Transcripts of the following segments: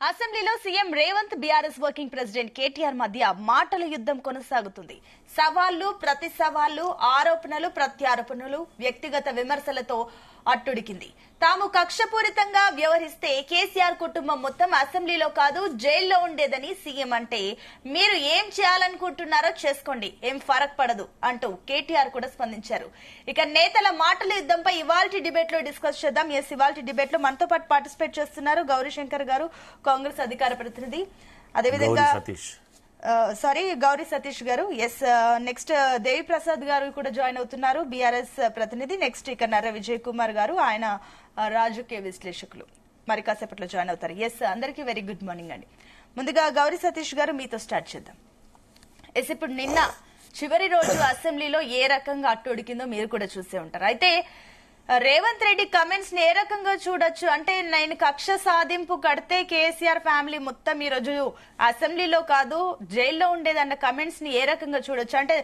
అసెంబ్లీలో CM Revanth BRS working president KTR మధ్య మాటల యుద్ధం కొనసాగుతుంది. సవాళ్లు, ప్రతి సవాళ్లు, ఆరోపణలు, ప్రత్యారోపణలు, వ్యక్తిగత విమర్శలతో అట్టుడికింది. తాము కక్షపూరితంగా వ్యవహరిస్తే కేసీఆర్ కుటుంబం మొత్తం అసెంబ్లీలో కాదు జైల్లో ఉండేదని సీఎం అంటే, మీరు ఏం చేయాలనుకుంటున్నారో చేసుకోండి, ఏం ఫరక్ పడదు అంటూ కేటీఆర్ కూడా స్పందించారు. ఇక నేతల మాటల యుద్ధంపై ఇవాల్టి డిబేట్ లో డిస్కస్ చేద్దాం. ఇవాల్టి డిబేట్ లో మనతో పాటు పార్టిసిపేట్ చేస్తున్నారు గౌరీశంకర్ గారు, కాంగ్రెస్ అధికార ప్రతినిధి, అదేవిధంగా గౌరీ సతీష్ గారు. నెక్స్ట్ దేవి ప్రసాద్ గారు కూడా జాయిన్ అవుతున్నారు, బీఆర్ఎస్ ప్రతినిధి. నెక్స్ట్ ఇక నర్ర విజయ్ కుమార్ గారు, ఆయన రాజకీయ విశ్లేషకులు, మరి కాసేపట్లో జాయిన్ అవుతారు. అందరికీ వెరీ గుడ్ మార్నింగ్ అండి. ముందుగా గౌరీ సతీష్ గారు మీతో స్టార్ట్ చేద్దాం. ఇప్పుడు నిన్న చివరి రోజు అసెంబ్లీలో ఏ రకంగా అట్టుడికిందో మీరు కూడా చూసే ఉంటారు. అయితే రేవంత్ రెడ్డి కమెంట్స్ ని ఏ రకంగా చూడొచ్చు అంటే, నేను కక్ష సాధింపు కడితే కేసీఆర్ ఫ్యామిలీ మొత్తం ఈ రోజు అసెంబ్లీలో కాదు జైల్లో ఉండేదన్న కమెంట్స్ ని ఏ రకంగా చూడొచ్చు? అంటే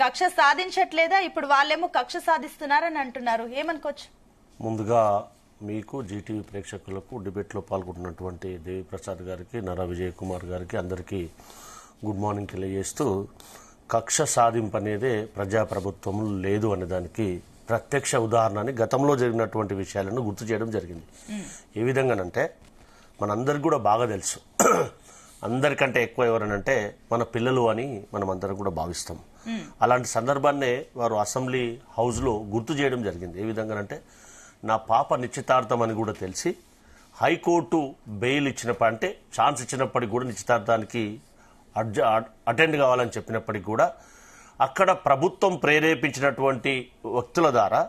కక్ష సాధించట్లేదా, ఇప్పుడు వాళ్ళేమో కక్ష సాధిస్తున్నారని అంటున్నారు, ఏమనుకోవచ్చు? ముందుగా మీకు జీటీవీ ప్రేక్షకులకు డిబేట్ లో పాల్గొంటున్నటువంటి దేవి ప్రసాద్ గారికి, నర విజయ్ కుమార్ గారికి అందరికీ గుడ్ మార్నింగ్ తెలియజేస్తూ, కక్ష సాధింపు అనేదే ప్రజాప్రభుత్వం లేదు అనే దానికి ప్రత్యక్ష ఉదాహరణని గతంలో జరిగినటువంటి విషయాలను గుర్తు చేయడం జరిగింది. ఏ విధంగానంటే, మనందరికి కూడా బాగా తెలుసు, అందరికంటే ఎక్కువ ఎవరనంటే మన పిల్లలు అని మనం అందరం కూడా భావిస్తాం. అలాంటి సందర్భాన్నే వారు అసెంబ్లీ హౌస్ లో గుర్తు చేయడం జరిగింది. ఏ విధంగానంటే, నా పాప నిశ్చితార్థం అని కూడా తెలిసి హైకోర్టు బెయిల్ ఇచ్చినప్పుడు, అంటే ఛాన్స్ ఇచ్చినప్పటికీ కూడా నిశ్చితార్థానికి అటెండ్ కావాలని చెప్పినప్పటికీ కూడా అక్కడ ప్రభుత్వం ప్రేరేపించినటువంటి వ్యక్తుల ద్వారా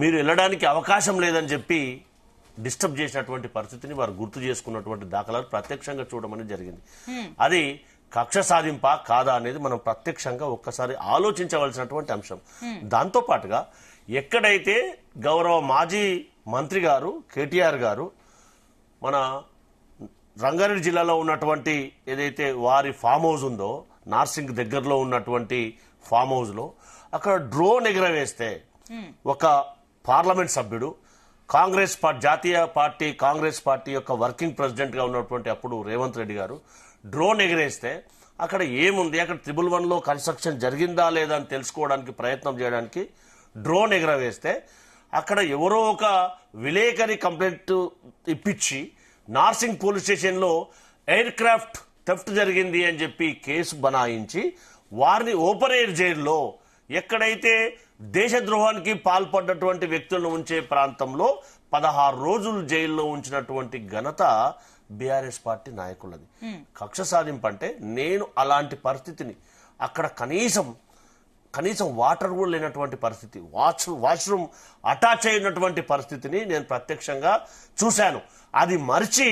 మీరు వెళ్ళడానికి అవకాశం లేదని చెప్పి డిస్టర్బ్ చేసినటువంటి పరిస్థితిని వారు గుర్తు చేసుకున్నటువంటి దాఖలాలు ప్రత్యక్షంగా చూడమని జరిగింది. అది కక్ష సాధింపా కాదా అనేది మనం ప్రత్యక్షంగా ఒక్కసారి ఆలోచించవలసినటువంటి అంశం. దాంతో పాటుగా ఎక్కడైతే గౌరవ మాజీ మంత్రి గారు కేటీఆర్ గారు మన రంగారెడ్డి జిల్లాలో ఉన్నటువంటి ఏదైతే వారి ఫామ్ హౌస్ ఉందో, నార్సింగ్ దగ్గరలో ఉన్నటువంటి ఫామ్ హౌస్ లో అక్కడ డ్రోన్ ఎగరవేస్తే ఒక పార్లమెంట్ సభ్యుడు, జాతీయ పార్టీ కాంగ్రెస్ పార్టీ యొక్క వర్కింగ్ ప్రెసిడెంట్ గా ఉన్నటువంటి అప్పుడు రేవంత్ రెడ్డి గారు డ్రోన్ ఎగరేస్తే అక్కడ ఏముంది, అక్కడ 111 లో కన్స్ట్రక్షన్ జరిగిందా లేదా అని తెలుసుకోవడానికి ప్రయత్నం చేయడానికి డ్రోన్ ఎగరవేస్తే అక్కడ ఎవరో ఒక విలేకరి కంప్లైంట్ ఇప్పించి నార్సింగ్ పోలీస్ స్టేషన్ లో ఎయిర్ క్రాఫ్ట్ థెఫ్ట్ జరిగింది అని చెప్పి కేసు బనాయించి వారిని ఓపెన్ ఎయిర్ జైల్లో, ఎక్కడైతే దేశద్రోహానికి పాల్పడ్డటువంటి వ్యక్తులను ఉంచే ప్రాంతంలో 16 రోజులు జైల్లో ఉంచినటువంటి ఘనత బీఆర్ఎస్ పార్టీ నాయకులది. కక్ష సాధింపు అంటే, నేను అలాంటి పరిస్థితిని అక్కడ కనీసం వాటర్ కూడా లేనటువంటి పరిస్థితి, వాష్రూమ్ అటాచ్ అయినటువంటి పరిస్థితిని నేను ప్రత్యక్షంగా చూశాను. అది మరిచి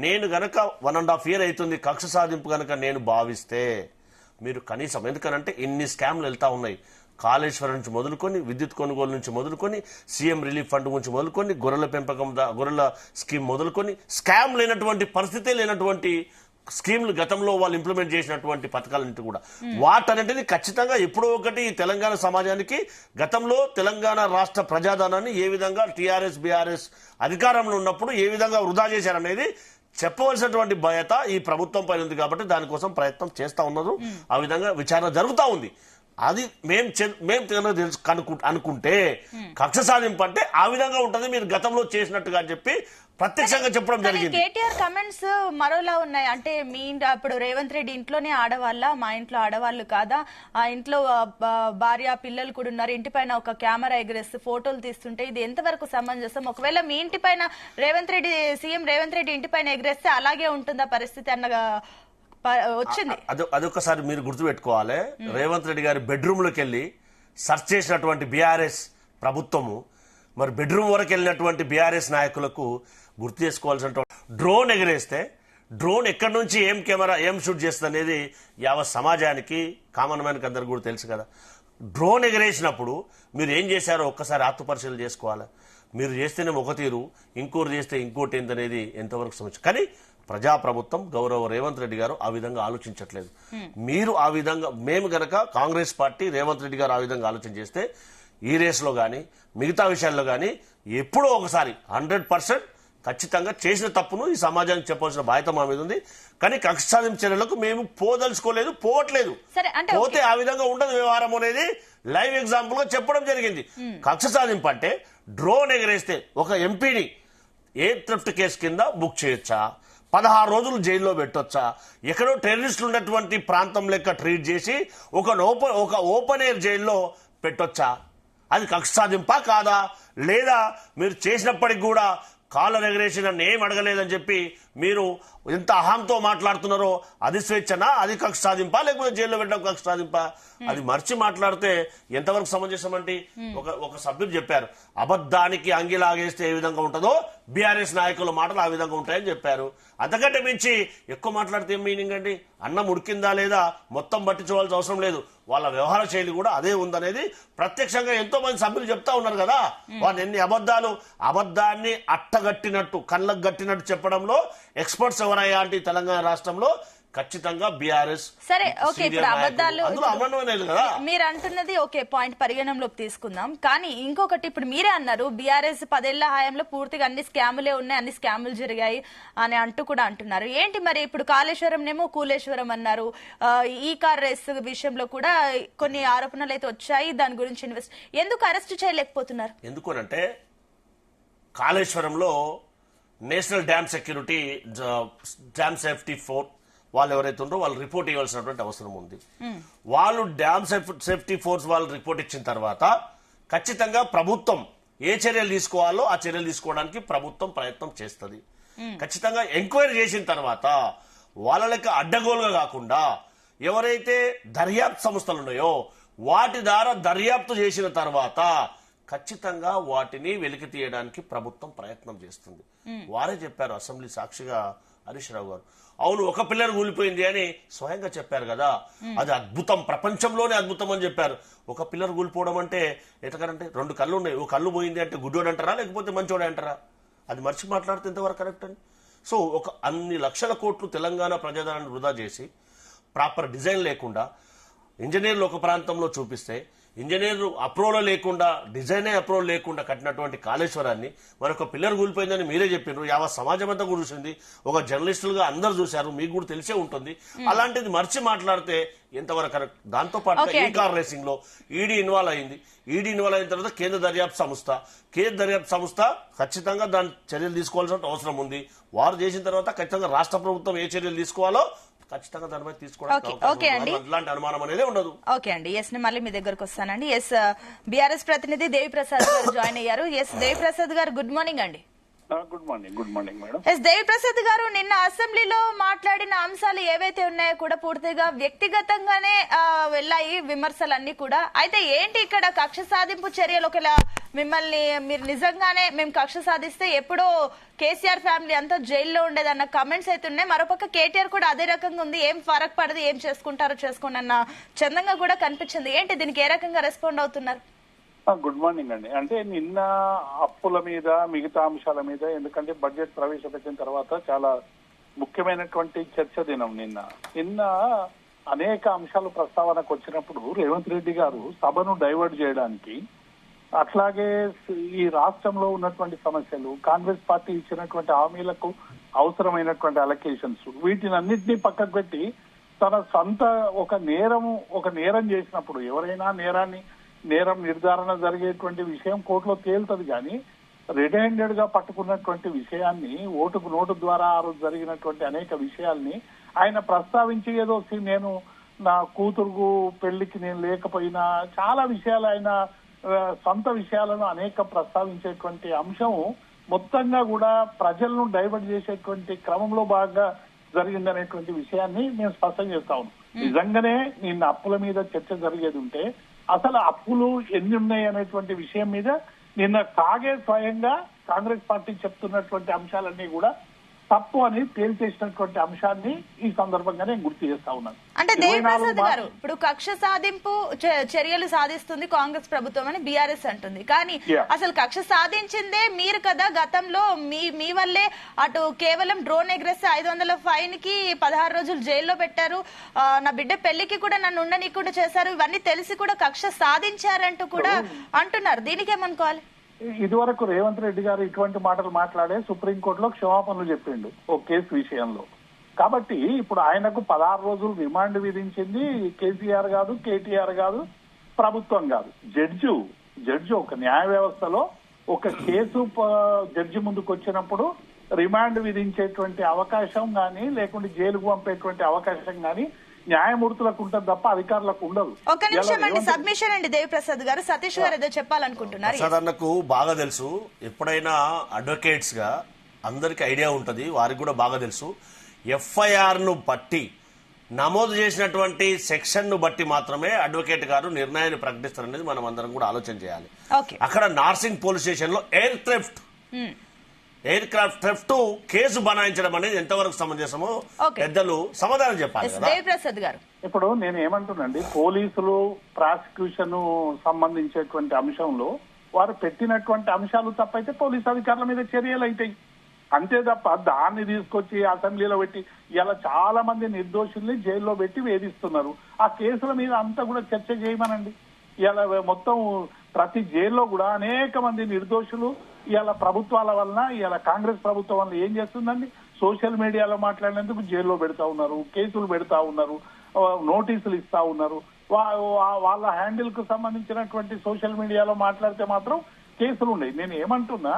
నేను గనక 1.5 year అవుతుంది కక్ష సాధింపు గనక నేను భావిస్తే, మీరు కనీసం, ఎందుకనంటే ఇన్ని స్కామ్లు వెళ్తా ఉన్నాయి, కాళేశ్వరం నుంచి మొదలుకొని, విద్యుత్ కొనుగోలు నుంచి మొదలుకొని, సీఎం రిలీఫ్ ఫండ్ నుంచి మొదలుకొని, గొర్రెల పెంపకం గొర్రెల స్కీమ్ మొదలుకొని, స్కామ్ లేనటువంటి పరిస్థితే లేనటువంటి స్కీమ్లు గతంలో వాళ్ళు ఇంప్లిమెంట్ చేసినటువంటి పథకాలన్నింటి కూడా వాటన్నింటినీ ఖచ్చితంగా ఎప్పుడో ఒకటి తెలంగాణ సమాజానికి, గతంలో తెలంగాణ రాష్ట్ర ప్రజాధనాన్ని ఏ విధంగా టీఆర్ఎస్ బీఆర్ఎస్ అధికారంలో ఉన్నప్పుడు ఏ విధంగా వృధా చేశారనేది చెప్పవలసినటువంటి బాధ్యత ఈ ప్రభుత్వం పైన ఉంది. కాబట్టి దానికోసం ప్రయత్నం చేస్తా ఉన్నారు, ఆ విధంగా విచారణ జరుగుతూ ఉంది. అది మేము అనుకుంటే కక్ష సాధింపు అంటే ఆ విధంగా ఉంటుంది, మీరు గతంలో చేసినట్టుగా అని చెప్పి ప్రత్యక్షంగా చెప్పడం జరిగింది. కేటీఆర్ కమెంట్స్ మరోలా ఉన్నాయి. అంటే మీ అప్పుడు రేవంత్ రెడ్డి ఇంట్లోనే ఆడవాళ్ళ, మా ఇంట్లో ఆడవాళ్ళు కాదా, ఆ ఇంట్లో భార్య పిల్లలు కూడా ఉన్నారు, ఇంటిపైన ఒక కెమెరా ఎగరేస్తే ఫోటోలు తీస్తుంటే ఇది ఎంతవరకు సమంజసం? ఒకవేళ మీ ఇంటిపైన సీఎం రేవంత్ రెడ్డి ఇంటిపైన ఎగరేస్తే అలాగే ఉంటుందా పరిస్థితి అన్నగా వచ్చింది. అదొకసారి మీరు గుర్తుపెట్టుకోవాలి. రేవంత్ రెడ్డి గారి బెడ్రూమ్ లోకి వెళ్లి సెర్చ్ చేసినటువంటి బీఆర్ఎస్ ప్రభుత్వము, మరి బెడ్రూమ్ వరకు వెళ్ళినటువంటి బీఆర్ఎస్ నాయకులకు గుర్తు చేసుకోవాల్సిన, డ్రోన్ ఎగరేస్తే డ్రోన్ ఎక్కడి నుంచి ఏం కెమెరా ఏం షూట్ చేస్తుంది అనేది యావత్ సమాజానికి, కామన్ మ్యాన్ కి అందరు కూడా తెలుసు కదా. డ్రోన్ ఎగరేసినప్పుడు మీరు ఏం చేశారో ఒక్కసారి ఆత్మపరిశీలన చేసుకోవాలి. మీరు చేస్తేనే ఒక తీరు, ఇంకోటి చేస్తే ఇంకోటి ఏంటనేది ఎంతవరకు సమస్య. కానీ ప్రజాప్రభుత్వం గౌరవ రేవంత్ రెడ్డి గారు ఆ విధంగా ఆలోచించట్లేదు. మీరు ఆ విధంగా, మేము గనక కాంగ్రెస్ పార్టీ రేవంత్ రెడ్డి గారు ఆ విధంగా ఆలోచన చేస్తే ఈ రేసులో గానీ మిగతా విషయాల్లో గానీ ఎప్పుడో ఒకసారి 100% ఖచ్చితంగా చేసిన తప్పును ఈ సమాజానికి చెప్పాల్సిన బాధ్యత మా మీద ఉంది. కానీ కక్ష సాధింపు చర్యలకు మేము పోదలుచుకోలేదు, పోవట్లేదు. పోతే ఆ విధంగా ఉండదు వ్యవహారం అనేది లైవ్ ఎగ్జాంపుల్ గా చెప్పడం జరిగింది. కక్ష సాధింపు అంటే డ్రోన్ ఎగరేస్తే ఒక ఎంపీని ఎయిర్ థెఫ్ట్ కేసు కింద బుక్ చేయొచ్చా, 16 రోజులు జైల్లో పెట్టొచ్చా, ఎక్కడో టెర్రరిస్టులు ఉన్నటువంటి ప్రాంతం లెక్క ట్రీట్ చేసి ఒక ఓపెన్ ఎయిర్ జైల్లో పెట్టొచ్చా? అది కక్ష సాధింపా కాదా? లేదా మీరు చేసినప్పటికి కూడా కాలర్ ఎగరేసి నన్ను ఏం అడగలేదని చెప్పి మీరు ఎంత అహంతో మాట్లాడుతున్నారో అది స్వేచ్ఛనా? అది కక్ష సాధింపా లేకపోతే జైల్లో పెట్టడం కక్ష సాధింపా? అది మర్చి మాట్లాడితే ఎంతవరకు సమంజసం అంటే ఒక సభ్యులు చెప్పారు, అబద్ధానికి అంగిలాగేస్తే ఏ విధంగా ఉంటుందో బీఆర్ఎస్ నాయకుల మాటలు ఆ విధంగా ఉంటాయని చెప్పారు. అంతకంటే మించి ఎక్కువ మాట్లాడితే ఏం మీనింగ్ అండి? అన్నం ఉడికిందా లేదా మొత్తం పట్టించుకోవాల్సిన అవసరం లేదు. వాళ్ళ వ్యవహార శైలి కూడా అదే ఉందనేది ప్రత్యక్షంగా ఎంతో మంది సభ్యులు చెప్తా ఉన్నారు కదా. వాళ్ళు ఎన్ని అబద్ధాన్ని అట్టగట్టినట్టు కళ్ళకు గట్టినట్టు చెప్పడంలో ఎక్స్పర్ట్స్ ఎవరయ్యా అంటే తెలంగాణ రాష్ట్రంలో ఖచ్చితంగా బీఆర్ఎస్. సరే, ఓకే, ఇప్పుడు అబద్ధాలు కదా మీరు అంటున్నది ఓకే, పాయింట్ పరిగణనలోకి తీసుకుందాం. కానీ ఇంకొకటి, ఇప్పుడు మీరే అన్నారు బీఆర్ఎస్ 10 ఏళ్ల హయాంలో పూర్తిగా అన్ని స్కాములే ఉన్నాయి, అన్ని స్కాములు జరిగాయి అని అంటూ కూడా అంటున్నారు. ఏంటి మరి ఇప్పుడు కాళేశ్వరంనేమో కూలేశ్వరం అన్నారు, ఈ కార్ రేస్ విషయంలో కూడా కొన్ని ఆరోపణలు అయితే వచ్చాయి. దాని గురించి ఎందుకు అరెస్ట్ చేయలేకపోతున్నారు? ఎందుకనంటే కాళేశ్వరంలో national dam security dam safety force వాళ్ళు ఎవరైతే ఉన్నారో వాళ్ళు రిపోర్ట్ ఇవ్వాల్సినటువంటి అవసరం ఉంది. వాళ్ళు డ్యామ్ సేఫ్టీ ఫోర్స్ వాళ్ళు రిపోర్ట్ ఇచ్చిన తర్వాత ఖచ్చితంగా ప్రభుత్వం ఏ చర్యలు తీసుకోవాలో ఆ చర్యలు తీసుకోవడానికి ప్రభుత్వం ప్రయత్నం చేస్తుంది. ఖచ్చితంగా ఎంక్వైరీ చేసిన తర్వాత వాళ్ళ లెక్క అడ్డగోలుగా కాకుండా ఎవరైతే దర్యాప్తు సంస్థలు ఉన్నాయో వాటి ద్వారా దర్యాప్తు చేసిన తర్వాత ఖచ్చితంగా వాటిని వెలికి తీయడానికి ప్రభుత్వం ప్రయత్నం చేస్తుంది. వారే చెప్పారు అసెంబ్లీ సాక్షిగా హరీష్ రావు గారు. అవును, ఒక పిల్లర్ కూలిపోయింది అని స్వయంగా చెప్పారు కదా, అది అద్భుతం, ప్రపంచంలోనే అద్భుతం అని చెప్పారు. ఒక పిల్లర్ కూలిపోవడం అంటే ఎట్లకంటే 2 కళ్ళు ఉన్నాయి, ఒక కళ్ళు పోయింది అంటే గుడ్డోడు అంటారా లేకపోతే మంచోడే అంటారా? అది మర్చి మాట్లాడితే ఎంతవరకు కరెక్ట్ అని. సో ఒక అన్ని లక్షల కోట్లు తెలంగాణ ప్రజాధనాన్ని వృధా చేసి ప్రాపర్ డిజైన్ లేకుండా ఇంజనీర్లు ఒక ప్రాంతంలో చూపిస్తే ఇంజనీర్లు అప్రూవల్ లేకుండా డిజైనే అప్రూవల్ లేకుండా కట్టినటువంటి కాళేశ్వరాన్ని మరొక పిల్లర్ కూలిపోయిందని మీరే చెప్పినారు. యావత్ సమాజం అంతా కూర్చుంది, ఒక జర్నలిస్టులుగా అందరు చూశారు, మీకు కూడా తెలిసే ఉంటుంది. అలాంటిది మర్చి మాట్లాడితే ఎంతవరకు కరెక్ట్? దాంతో పాటు ఈ కార్ రేసింగ్ లో ఈడీ ఇన్వాల్వ్ అయింది. ఈడీ ఇన్వాల్వ్ అయిన తర్వాత కేంద్ర దర్యాప్తు సంస్థ ఖచ్చితంగా దాని చర్యలు తీసుకోవాల్సిన అవసరం ఉంది. వారు చేసిన తర్వాత ఖచ్చితంగా రాష్ట్ర ప్రభుత్వం ఏ చర్యలు తీసుకోవాలో ఖచ్చితంగా దానిపై తీసుకోవడానికి అలాంటి అనుమానం అనేది ఉండదు. ఓకే అండి, ఎస్ మళ్ళీ మీ దగ్గరకు వస్తానండి. ఎస్ బీఆర్ఎస్ ప్రతినిధి దేవి ప్రసాద్ గారు జాయిన్ అయ్యారు. ఎస్ దేవి ప్రసాద్ గారు, గుడ్ మార్నింగ్ అండి. Good morning madam. ఎస్ దేవి ప్రసాద్ గారు, నిన్న అసెంబ్లీలో మాట్లాడిన అంశాలు ఏవైతే ఉన్నాయో కూడా పూర్తిగా వ్యక్తిగతంగానే వెళ్ళాయి విమర్శలన్నీ కూడా. అయితే ఏంటి ఇక్కడ కక్ష సాధింపు చర్యలు? ఒకవేళ మిమ్మల్ని మీరు నిజంగానే మేము కక్ష సాధిస్తే ఎప్పుడో కేసీఆర్ ఫ్యామిలీ అంతా జైల్లో ఉండేదన్న కమెంట్స్ అయితే ఉన్నాయి. మరోపక్క కేటీఆర్ కూడా అదే రకంగా ఉంది, ఏం ఫరక్ పడదు, ఏం చేసుకుంటారో చేసుకోండి అన్న చందంగా కూడా కనిపించింది. ఏంటి దీనికి ఏ రకంగా రెస్పాండ్ అవుతున్నారు? గుడ్ మార్నింగ్ అండి. అంటే నిన్న అప్పుల మీద మిగతా అంశాల మీద, ఎందుకంటే బడ్జెట్ ప్రవేశపెట్టిన తర్వాత చాలా ముఖ్యమైనటువంటి చర్చ దినం నిన్న అనేక అంశాలు ప్రస్తావనకు వచ్చినప్పుడు రేవంత్ రెడ్డి గారు సభను డైవర్ట్ చేయడానికి, అట్లాగే ఈ రాష్ట్రంలో ఉన్నటువంటి సమస్యలు, కాంగ్రెస్ పార్టీ ఇచ్చినటువంటి హామీలకు అవసరమైనటువంటి అలొకేషన్స్, వీటినన్నింటినీ పక్కకు పెట్టి తన సొంత ఒక నేరం చేసినప్పుడు ఎవరైనా నేరం నిర్ధారణ జరిగేటువంటి విషయం కోర్టులో తేలుతుంది. కానీ రెడ్ హ్యాండెడ్ గా పట్టుకున్నటువంటి విషయాన్ని, ఓటుకు నోటు ద్వారా ఆ రోజు జరిగినటువంటి అనేక విషయాల్ని ఆయన ప్రస్తావించి ఏదో నేను నా కూతురు పెళ్లికి నేను లేకపోయినా చాలా విషయాలు ఆయన సొంత విషయాలను అనేక ప్రస్తావించేటువంటి అంశం మొత్తంగా కూడా ప్రజలను డైవర్ట్ చేసేటువంటి క్రమంలో బాగా జరిగిందనేటువంటి విషయాన్ని మేము స్పష్టం చేస్తా ఉన్నాం. నిజంగానే నిన్న అప్పుల మీద చర్చ జరిగేది ఉంటే అసలు అప్పులు ఎన్ని ఉన్నాయి అనేటువంటి విషయం మీద నిన్న స్వయంగా కాంగ్రెస్ పార్టీ చెప్తున్నటువంటి అంశాలన్నీ కూడా తప్పు అని తేల్చేసినటువంటి అంశాన్ని ఈ సందర్భంగా నేను గుర్తు చేస్తా ఉన్నాను. అంటే దేవి ప్రసాద్ గారు, ఇప్పుడు కక్ష సాధింపు చర్యలు సాధిస్తుంది కాంగ్రెస్ ప్రభుత్వం అని బీఆర్ఎస్ అంటుంది. కానీ అసలు కక్ష సాధించిందే మీరు కదా. గతంలో మీ వల్లే అటు కేవలం డ్రోన్ ఎగరేస్తే 500 ఫైన్ కి 16 రోజులు జైల్లో పెట్టారు, నా బిడ్డ పెళ్లికి కూడా నన్ను ఉండనీయకుండా చేశారు. ఇవన్నీ తెలిసి కూడా కక్ష సాధించారంటూ కూడా అంటున్నారు. దీనికేమనుకోవాలి? ఇదివరకు రేవంత్ రెడ్డి గారు ఇటువంటి మాటలు మాట్లాడే సుప్రీంకోర్టులో క్షమాపణలు చెప్పిండు ఓ కేసు విషయంలో. కాబట్టి ఇప్పుడు ఆయనకు 16 రోజులు రిమాండ్ విధించింది కేసీఆర్ కాదు, కేటీఆర్ కాదు, ప్రభుత్వం కాదు. జడ్జి ఒక న్యాయ వ్యవస్థలో ఒక కేసు జడ్జి ముందుకు వచ్చినప్పుడు రిమాండ్ విధించేటువంటి అవకాశం గానీ లేకుంటే జైలుకు పంపేటువంటి అవకాశం గానీ న్యాయమూర్తులకు ఉంటుంది తప్ప అధికారులకు ఉండదు. ఒక నిమిషం అండి, సబ్మిషన్ అండి దేవిప్రసాద్ గారు. సతీష్ గారు ఏదో చెప్పాలనుకుంటున్నారు. ప్రసాద్ బాగా తెలుసు, ఎప్పుడైనా అడ్వకేట్స్ గా అందరికి ఐడియా ఉంటది, వారికి కూడా బాగా తెలుసు. ఎఫ్ఐఆర్ ను బట్టి నమోదు చేసినటువంటి సెక్షన్ ను బట్టి మాత్రమే అడ్వకేట్ గారు నిర్ణయాన్ని ప్రకటిస్తారనేది మనం అందరం కూడా ఆలోచన చేయాలి. అక్కడ నార్సింగ్ పోలీస్ స్టేషన్ లో ఎయిర్ క్రాఫ్ట్ థెఫ్ట్ కేసు బనాయించడం అనేది ఎంతవరకు సమంజసమో పెద్దలు సమాధానం చెప్పాలి. దేవిప్రసాద్ గారు, ఇప్పుడు నేను ఏమంటున్నాండి, పోలీసులు ప్రాసిక్యూషన్ సంబంధించేటువంటి అంశంలో వారు పెట్టినటువంటి అంశాలు తప్పైతే పోలీసు అధికారుల మీద చర్యలు అవుతాయి అంతే తప్ప దాన్ని తీసుకొచ్చి అసెంబ్లీలో పెట్టి ఇలా చాలా మంది నిర్దోషుల్ని జైల్లో పెట్టి వేధిస్తున్నారు. ఆ కేసుల మీద అంతా కూడా చర్చ చేయమనండి. ఇలా మొత్తం ప్రతి జైల్లో కూడా అనేక మంది నిర్దోషులు ఇలా ప్రభుత్వాల వలన, ఇలా కాంగ్రెస్ ప్రభుత్వం వల్ల ఏం చేస్తుందండి, సోషల్ మీడియాలో మాట్లాడినందుకు జైల్లో పెడతా ఉన్నారు, కేసులు పెడతా ఉన్నారు, నోటీసులు ఇస్తా ఉన్నారు. వాళ్ళ హ్యాండిల్ కు సంబంధించినటువంటి సోషల్ మీడియాలో మాట్లాడితే మాత్రం కేసులు ఉన్నాయి. నేను ఏమంటున్నా,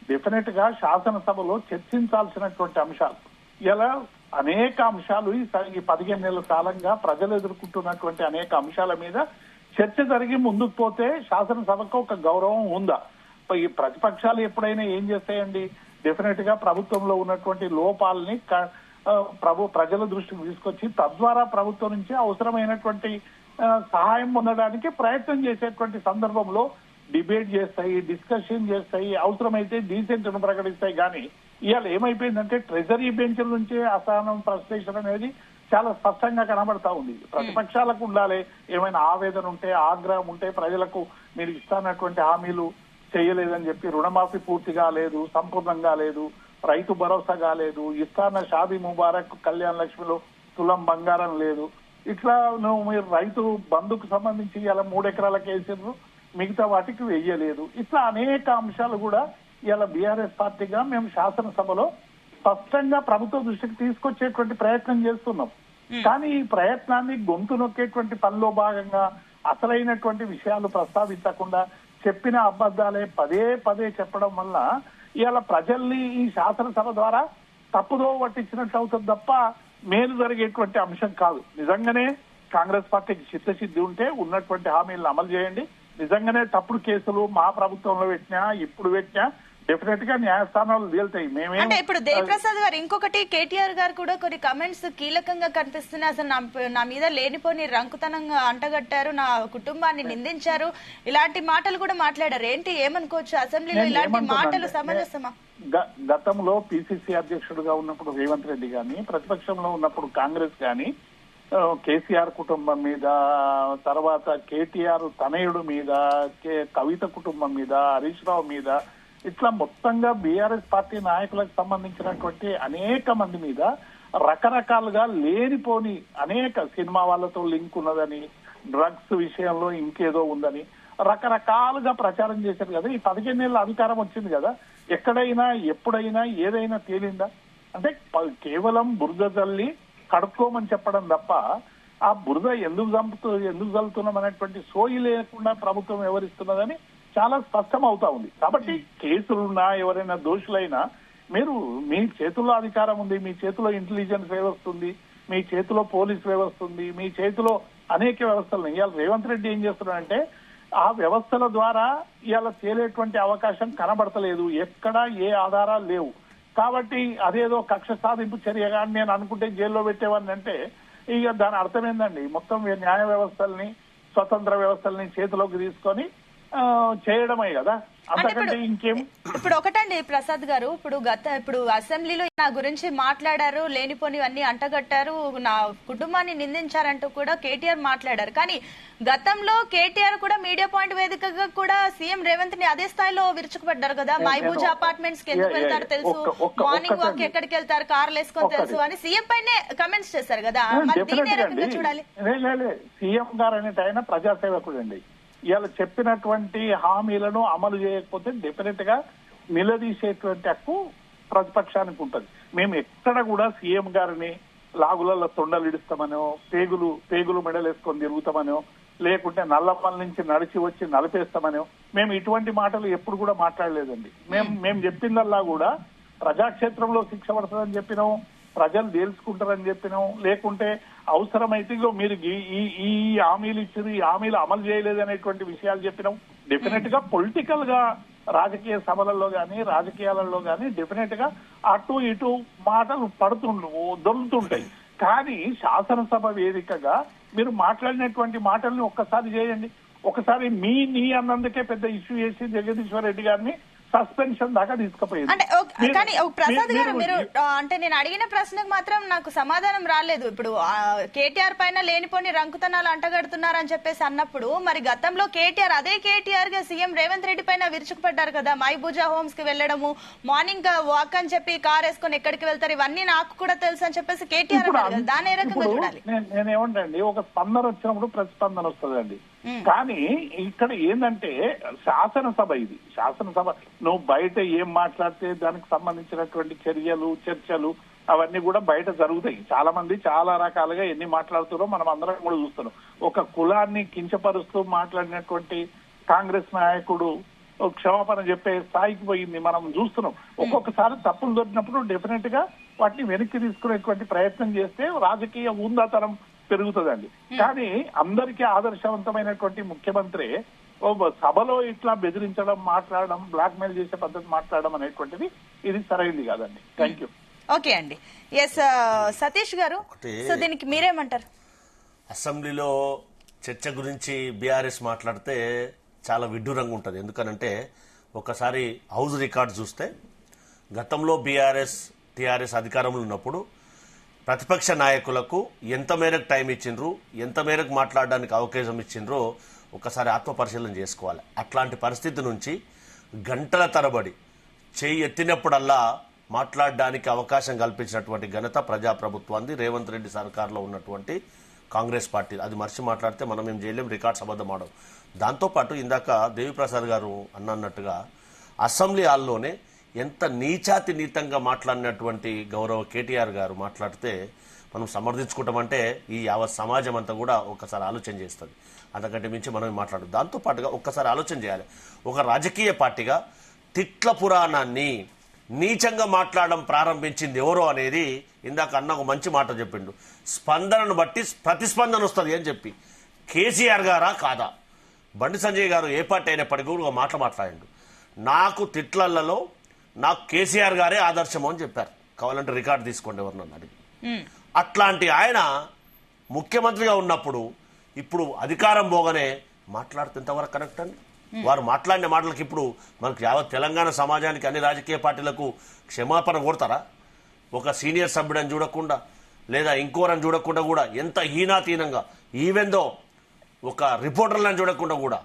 డెఫినెట్ గా శాసనసభలో చర్చించాల్సినటువంటి అంశాలు ఇలా అనేక అంశాలు ఈ 15 నెలల కాలంగా ప్రజలు ఎదుర్కొంటున్నటువంటి అనేక అంశాల మీద చర్చ జరిగి ముందుకు పోతే శాసనసభకు ఒక గౌరవం ఉందా? ఈ ప్రతిపక్షాలు ఎప్పుడైనా ఏం చేస్తాయండి, డెఫినెట్ గా ప్రభుత్వంలో ఉన్నటువంటి లోపాలని ప్రజల దృష్టికి తీసుకొచ్చి తద్వారా ప్రభుత్వం నుంచి అవసరమైనటువంటి సహాయం పొందడానికి ప్రయత్నం చేసేటువంటి సందర్భంలో డిబేట్ చేస్తాయి, డిస్కషన్ చేస్తాయి, అవసరమైతే డీసెంట్ ను ప్రకటిస్తాయి. కానీ ఇవాళ ఏమైపోయిందంటే ట్రెజరీ బెంచ్ల నుంచే అసహనం, ఫ్రస్ట్రేషన్ అనేది చాలా స్పష్టంగా కనబడతా ఉంది. ప్రతిపక్షాలకు ఉండాలి, ఏమైనా ఆవేదన ఉంటే, ఆగ్రహం ఉంటే, ప్రజలకు మీరు ఇస్తానటువంటి హామీలు చేయలేదని చెప్పి, రుణమాఫీ పూర్తిగా లేదు, సంపూర్ణంగా లేదు, రైతు భరోసా కాలేదు, ఇస్తాన్న షాదీ ముబారక్, కళ్యాణ లక్ష్మిలో తులం బంగారం లేదు, ఇట్లా మీరు రైతు బంధుకు సంబంధించి ఇలా 3 ఎకరాలకు వేసిర్రు, మిగతా వాటికి వెయ్యలేదు. ఇట్లా అనేక అంశాలు కూడా ఇలా బీఆర్ఎస్ పార్టీగా మేము శాసనసభలో స్పష్టంగా ప్రభుత్వ దృష్టికి తీసుకొచ్చేటువంటి ప్రయత్నం చేస్తున్నాం. కానీ ఈ ప్రయత్నాన్ని గొంతు నొక్కేటువంటి పనిలో భాగంగా అసలైనటువంటి విషయాలు ప్రస్తావించకుండా చెప్పిన అబద్ధాలే పదే చెప్పడం వల్ల ఇలా ప్రజల్ని ఈ శాసనసభ ద్వారా తప్పుదో పట్టించినట్టు అవుతుంది తప్ప మేలు జరిగేటువంటి అంశం కాదు. నిజంగానే కాంగ్రెస్ పార్టీకి చిత్తశుద్ధి ఉంటే ఉన్నటువంటి హామీలను అమలు చేయండి. నిజంగానే తప్పుడు కేసులు మా ప్రభుత్వంలో పెట్టినా ఇప్పుడు పెట్టినా డెఫినెట్ గా న్యాయస్థానాలు తేలుతాయి. అంటే ఇప్పుడు దేవిప్రసాద్ గారు ఇంకొకటి, కేటీఆర్ గారు కూడా కొన్ని కమెంట్స్ కీలకంగా కనిపిస్తున్నాయి. అసలు నా మీద లేనిపోని రంకుతనంగా అంటగట్టారు, నా కుటుంబాన్ని నిందించారు, ఇలాంటి మాటలు కూడా మాట్లాడారు. ఏంటి, ఏమనుకోవచ్చు? అసెంబ్లీలో ఇలాంటి మాటలు సమంజసమా? గతంలో పిసిసి అధ్యక్షుడుగా ఉన్నప్పుడు రేవంత్ రెడ్డి గాని, ప్రతిపక్షంలో ఉన్నప్పుడు కాంగ్రెస్ గాని కేసీఆర్ కుటుంబం మీద, తర్వాత కేటీఆర్ తనయుడు మీద, కవిత కుటుంబం మీద, హరీష్ రావు మీద, ఇట్లా మొత్తంగా బీఆర్ఎస్ పార్టీ నాయకులకు సంబంధించినటువంటి అనేక మంది మీద రకరకాలుగా లేనిపోని అనేక సినిమా వాళ్ళతో లింక్ ఉన్నదని, డ్రగ్స్ విషయంలో ఇంకేదో ఉందని రకరకాలుగా ప్రచారం చేశారు కదా. ఈ 15 నెలల అధికారం వచ్చింది కదా, ఎక్కడైనా ఎప్పుడైనా ఏదైనా తేలిందా? అంటే కేవలం బురద జల్లి కడుక్కోమని చెప్పడం తప్ప ఆ బురద ఎందుకు చల్లుతున్నాం అనేటువంటి సోయి లేకుండా ప్రభుత్వం వ్యవహరిస్తున్నదని చాలా స్పష్టం అవుతా ఉంది. కాబట్టి కేసులున్నా, ఎవరైనా దోషులైనా, మీరు మీ చేతుల్లో అధికారం ఉంది, మీ చేతిలో ఇంటెలిజెన్స్ వ్యవస్థ ఉంది, మీ చేతిలో పోలీస్ వ్యవస్థ ఉంది, మీ చేతిలో అనేక వ్యవస్థలు. ఇవాళ రేవంత్ రెడ్డి ఏం చేస్తున్నాడంటే ఆ వ్యవస్థల ద్వారా ఇవాళ తేలేటువంటి అవకాశం కనబడతలేదు, ఎక్కడా ఏ ఆధారాలు లేవు. కాబట్టి అదేదో కక్ష సాధింపు చర్యగా నేను అనుకుంటే జైల్లో పెట్టేవాడిని అంటే ఇక దాని అర్థం ఏందండి, మొత్తం న్యాయ వ్యవస్థల్ని, స్వతంత్ర వ్యవస్థల్ని చేతిలోకి తీసుకొని చేయడమే కదా, అంతకంటే ఇంకేం. ఇప్పుడు ఒకటండి ప్రసాద్ గారు, ఇప్పుడు అసెంబ్లీలో నా గురించి మాట్లాడారు, లేనిపోనివన్నీ అంటగట్టారు, నా కుటుంబాన్ని నిందించారంటూ కూడా కేటీఆర్ మాట్లాడారు. కానీ గతంలో కేటీఆర్ కూడా మీడియా పాయింట్ వేదికగా కూడా సీఎం రేవంత్ ని అదే స్థాయిలో విరుచుకుపడ్డారు కదా. మైబూజ్ అపార్ట్మెంట్స్ కి ఎందుకు వెళ్తారు తెలుసు, మార్నింగ్ వాక్ ఎక్కడికి వెళ్తారు, కార్లు వేసుకొని తెలుసు అని సీఎం పైనే కమెంట్స్ చేశారు కదా. మరి దీన్ని ఏ రకంగా చూడాలి? సీఎం గారు అనేట ఆయన ప్రజాసేవకుడు అండి. ఇవాళ చెప్పినటువంటి హామీలను అమలు చేయకపోతే డెఫినెట్ గా నిలదీసేటువంటి హక్కు ప్రతిపక్షానికి ఉంటుంది. మేము ఎక్కడ కూడా సీఎం గారిని లాగులలో తొండలు ఇడుస్తామనో, పేగులు మెడలేసుకొని తిరుగుతామనో, లేకుంటే నల్లమల నుంచి నడిచి వచ్చి నలిపేస్తామనో మేము ఇటువంటి మాటలు ఎప్పుడు కూడా మాట్లాడలేదండి. మేము చెప్పిందల్లా కూడా ప్రజాక్షేత్రంలో శిక్ష పడుతుందని చెప్పినాం, ప్రజలు తేల్చుకుంటారని చెప్పినాం. లేకుంటే అవసరమైతే మీరు ఈ హామీలు ఇచ్చారు, ఈ హామీలు అమలు చేయలేదు అనేటువంటి విషయాలు చెప్పినాం. డెఫినెట్ గా పొలిటికల్ గా రాజకీయ సభలలో గానీ రాజకీయాలలో గానీ డెఫినెట్ గా అటు ఇటు మాటలు దొరుకుతుంటాయి. కానీ శాసనసభ వేదికగా మీరు మాట్లాడినటువంటి మాటల్ని ఒక్కసారి చేయండి. ఒకసారి నీ అన్నందుకే పెద్ద ఇష్యూ చేసి జగదీశ్వర్ రెడ్డి గారిని సస్పెన్షన్ దాకా తీసుకుపోయింది. అంటే కానీ ప్రసాద్ గారు మీరు అంటే నేను అడిగిన ప్రశ్నకు మాత్రం నాకు సమాధానం రాలేదు. ఇప్పుడు కేటీఆర్ పైన లేనిపోని రంకుతనాలు అంటగడుతున్నారని చెప్పేసి అన్నప్పుడు మరి గతంలో అదే కేటీఆర్ గా సీఎం రేవంత్ రెడ్డి పైన విరుచుకుపడ్డారు కదా. మైబూజా హోమ్స్ కి వెళ్ళడము, మార్నింగ్ వాక్ అని చెప్పి కార్ వేసుకొని ఎక్కడికి వెళ్తారు, ఇవన్నీ నాకు కూడా తెలుసు అని చెప్పేసి కేటీఆర్ అన్నారు. దాని ఏ రకంగా చూడాలి? నేనేమంటండి, ఒక స్పందన వచ్చినప్పుడు ప్రతిస్పందన వస్తుందండి. కానీ ఇక్కడ ఏంటంటే శాసనసభ, ఇది శాసనసభ. నువ్వు బయట ఏం మాట్లాడితే దానికి సంబంధించినటువంటి చర్చలు అవన్నీ కూడా బయట జరుగుతాయి. చాలా మంది చాలా రకాలుగా ఎన్ని మాట్లాడుతారో మనం అందరం కూడా చూస్తున్నాం. ఒక కులాన్ని కించపరుస్తూ మాట్లాడినటువంటి కాంగ్రెస్ నాయకుడు క్షమాపణ చెప్పే స్థాయికి పోయింది మనం చూస్తున్నాం. ఒక్కొక్కసారి తప్పులు దొరికినప్పుడు డెఫినెట్ గా వాటిని వెనక్కి తీసుకునేటువంటి ప్రయత్నం చేస్తే రాజకీయ ఉందాతనం పెరుగుతుందండి. కానీ అందరికీ ఆదర్శవంతమైనటువంటి ముఖ్యమంత్రి సభలో ఇట్లా బెదిరించడం, మాట్లాడడం, బ్లాక్ మెయిల్ చేసే పద్ధతి మాట్లాడడం అనేటువంటిది ఇది సరైనది కాదండి. Thank you. ఓకే అండి. ఎస్ సతీష్ గారు, సో దీనికి మీరేమంటారు? అసెంబ్లీలో చర్చ గురించి బీఆర్ఎస్ మాట్లాడితే చాలా విడ్డూరంగా ఉంటుంది. ఎందుకనంటే ఒకసారి హౌస్ రికార్డ్ చూస్తే గతంలో టీఆర్ఎస్ అధికారంలో ఉన్నప్పుడు ప్రతిపక్ష నాయకులకు ఎంత మేరకు టైం ఇచ్చిండ్రు, ఎంత మేరకు మాట్లాడడానికి అవకాశం ఇచ్చిండ్రో ఒకసారి ఆత్మపరిశీలన చేసుకోవాలి. అట్లాంటి పరిస్థితి నుంచి గంటల తరబడి చేయి ఎత్తినప్పుడల్లా మాట్లాడడానికి అవకాశం కల్పించినటువంటి ఘనత ప్రజాప్రభుత్వాన్ని, రేవంత్ రెడ్డి సర్కార్లో ఉన్నటువంటి కాంగ్రెస్ పార్టీ. అది మర్చి మాట్లాడితే మనం ఏం చేయలేం, రికార్డ్స్ అబద్ధం ఆడవు. దాంతోపాటు ఇందాక దేవిప్రసాద్ గారు అన్నట్టుగా అసెంబ్లీ హాల్లోనే ఎంత నీచాతినీతంగా మాట్లాడినటువంటి గౌరవ కేటీఆర్ గారు మాట్లాడితే మనం సమర్థించుకుంటామంటే ఈ యావత్ సమాజం అంతా కూడా ఒక్కసారి ఆలోచన చేస్తుంది. అంతకంటే మించి మనం మాట్లాడదు. దాంతోపాటుగా ఒక్కసారి ఆలోచన చేయాలి. ఒక రాజకీయ పార్టీగా తిట్ల పురాణాన్ని నీచంగా మాట్లాడడం ప్రారంభించింది ఎవరో అనేది ఇందాక అన్న ఒక మంచి మాట చెప్పిండు. స్పందనను బట్టి ప్రతిస్పందన వస్తుంది అని చెప్పి కేసీఆర్ గారా కాదా? బండి సంజయ్ గారు ఏ పార్టీ అయినప్పటికీ కూడా ఒక మాట మాట్లాడిండు. నాకు తిట్లలలో నాకు కేసీఆర్ గారే ఆదర్శము అని చెప్పారు. కావాలంటే రికార్డు తీసుకోండి ఎవరినన్నా అడిగి. అట్లాంటి ఆయన ముఖ్యమంత్రిగా ఉన్నప్పుడు ఇప్పుడు అధికారం పోగానే మాట్లాడితే ఎంతవరకు కరెక్ట్ అండి? వారు మాట్లాడిన మాటలకు ఇప్పుడు మనకు యావత్ తెలంగాణ సమాజానికి అన్ని రాజకీయ పార్టీలకు క్షమాపణ కోరతారా? ఒక సీనియర్ సభ్యుడని చూడకుండా లేదా ఇంకోరని చూడకుండా కూడా ఎంత హీనాతీనంగా, ఈవెందో ఒక రిపోర్టర్లను చూడకుండా కూడా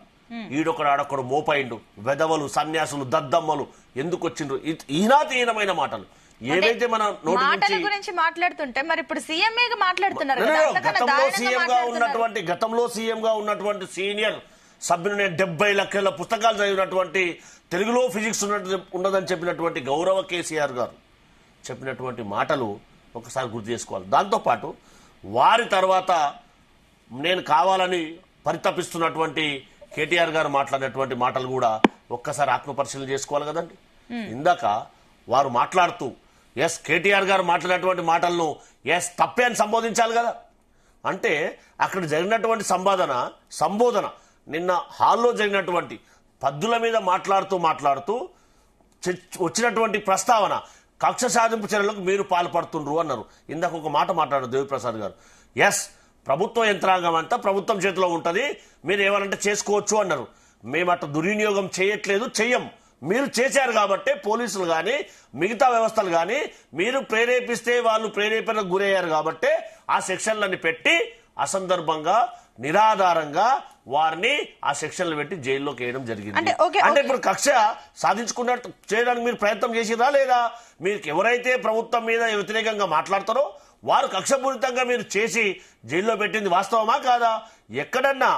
ఈడొకడు ఆడొకడు మోపైండు, వెదవలు, సన్యాసులు, దద్దమ్మలు ఎందుకు వచ్చిండ్రు, హీనాతీనమైన మాటలు ఏవైతే మన నోటి గురించి మాట్లాడుతుంటే మరి ఇప్పుడు సీఎంఏగా మాట్లాడుతున్నారు. గతంలో సీఎంగా ఉన్నటువంటి సీనియర్ సభ్యులు, నేను 70 లక్షల పుస్తకాలు చదివినటువంటి, తెలుగులో ఫిజిక్స్ ఉండదని చెప్పినటువంటి గౌరవ కేసీఆర్ గారు చెప్పినటువంటి మాటలు ఒకసారి గుర్తు చేసుకోవాలి. దాంతోపాటు వారి తర్వాత నేను కావాలని పరితపిస్తున్నటువంటి కేటీఆర్ గారు మాట్లాడినటువంటి మాటలు కూడా ఒక్కసారి ఆత్మపరిశీలన చేసుకోవాలి కదండి. ఇందాక వారు మాట్లాడుతూ కేటీఆర్ గారు మాట్లాడినటువంటి మాటలను తప్పే అని సంబోధించాలి కదా. అంటే అక్కడ జరిగినటువంటి సంబోధన నిన్న హాల్లో జరిగినటువంటి పద్దుల మీద మాట్లాడుతూ వచ్చినటువంటి ప్రస్తావన కక్ష సాధింపు చర్యలకు మీరు పాల్పడుతుండ్రు అన్నారు. ఇందాక ఒక మాట మాట్లాడారు దేవిప్రసాద్ గారు. ప్రభుత్వ యంత్రాంగం అంతా ప్రభుత్వం చేతిలో ఉంటుంది, మీరు ఏమనంటే చేసుకోవచ్చు అన్నారు. మేము అట్లా దుర్వినియోగం చేయట్లేదు, చెయ్యం. మీరు చేశారు కాబట్టి పోలీసులు కానీ మిగతా వ్యవస్థలు కానీ మీరు ప్రేరేపిస్తే వాళ్ళు ప్రేరేపణకు గురయ్యారు కాబట్టి ఆ సెక్షన్లన్నీ పెట్టి అసందర్భంగా నిరాధారంగా వారిని ఆ సెక్షన్లు పెట్టి జైల్లోకి వేయడం జరిగింది. అంటే ఇప్పుడు కక్ష సాధించుకున్నట్టు చేయడానికి మీరు ప్రయత్నం చేసిరా లేదా? మీకు ఎవరైతే ప్రభుత్వం మీద వ్యతిరేకంగా మాట్లాడతారో వారు కక్షపూరితంగా మీరు చేసి జైల్లో పెట్టింది వాస్తవమా కాదా? ఎక్కడన్నా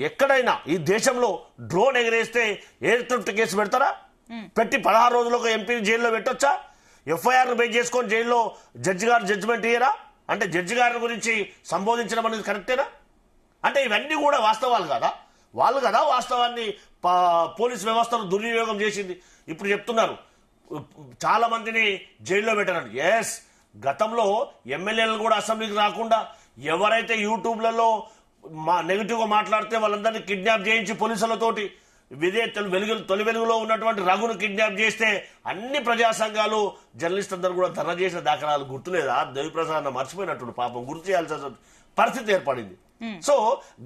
ఎక్కడైనా ఈ దేశంలో డ్రోన్ ఎగరేస్తే ఎయిర్ కేసు పెడతారా? పెట్టి 16 రోజులకు ఎంపీని జైల్లో పెట్టొచ్చా? ఎఫ్ఐఆర్ బేస్ చేసుకొని జైల్లో జడ్జి గారు జడ్జిమెంట్ ఇయ్యరా? అంటే జడ్జి గారి గురించి సంబోధించడం అనేది కరెక్టేనా? అంటే ఇవన్నీ కూడా వాస్తవాలు కదా. వాళ్ళు కదా వాస్తవాన్ని పోలీస్ వ్యవస్థను దుర్వినియోగం చేసింది. ఇప్పుడు చెప్తున్నారు చాలా మందిని జైల్లో పెట్టారండి. ఎస్, గతంలో ఎమ్మెల్యేలను కూడా అసెంబ్లీకి రాకుండా ఎవరైతే యూట్యూబ్లలో నెగిటివ్ గా మాట్లాడితే వాళ్ళందరినీ కిడ్నాప్ చేయించి పోలీసులతోటి తొలి వెలుగులో ఉన్నటువంటి రఘును కిడ్నాప్ చేస్తే అన్ని ప్రజా సంఘాలు జర్నలిస్ట్ అందరూ కూడా ధర్నా చేసిన దాఖలాలు గుర్తులేదా? దేవిప్రసాద్ మర్చిపోయినట్టు పాపం గుర్తు చేయాల్సిన పరిస్థితి ఏర్పడింది. సో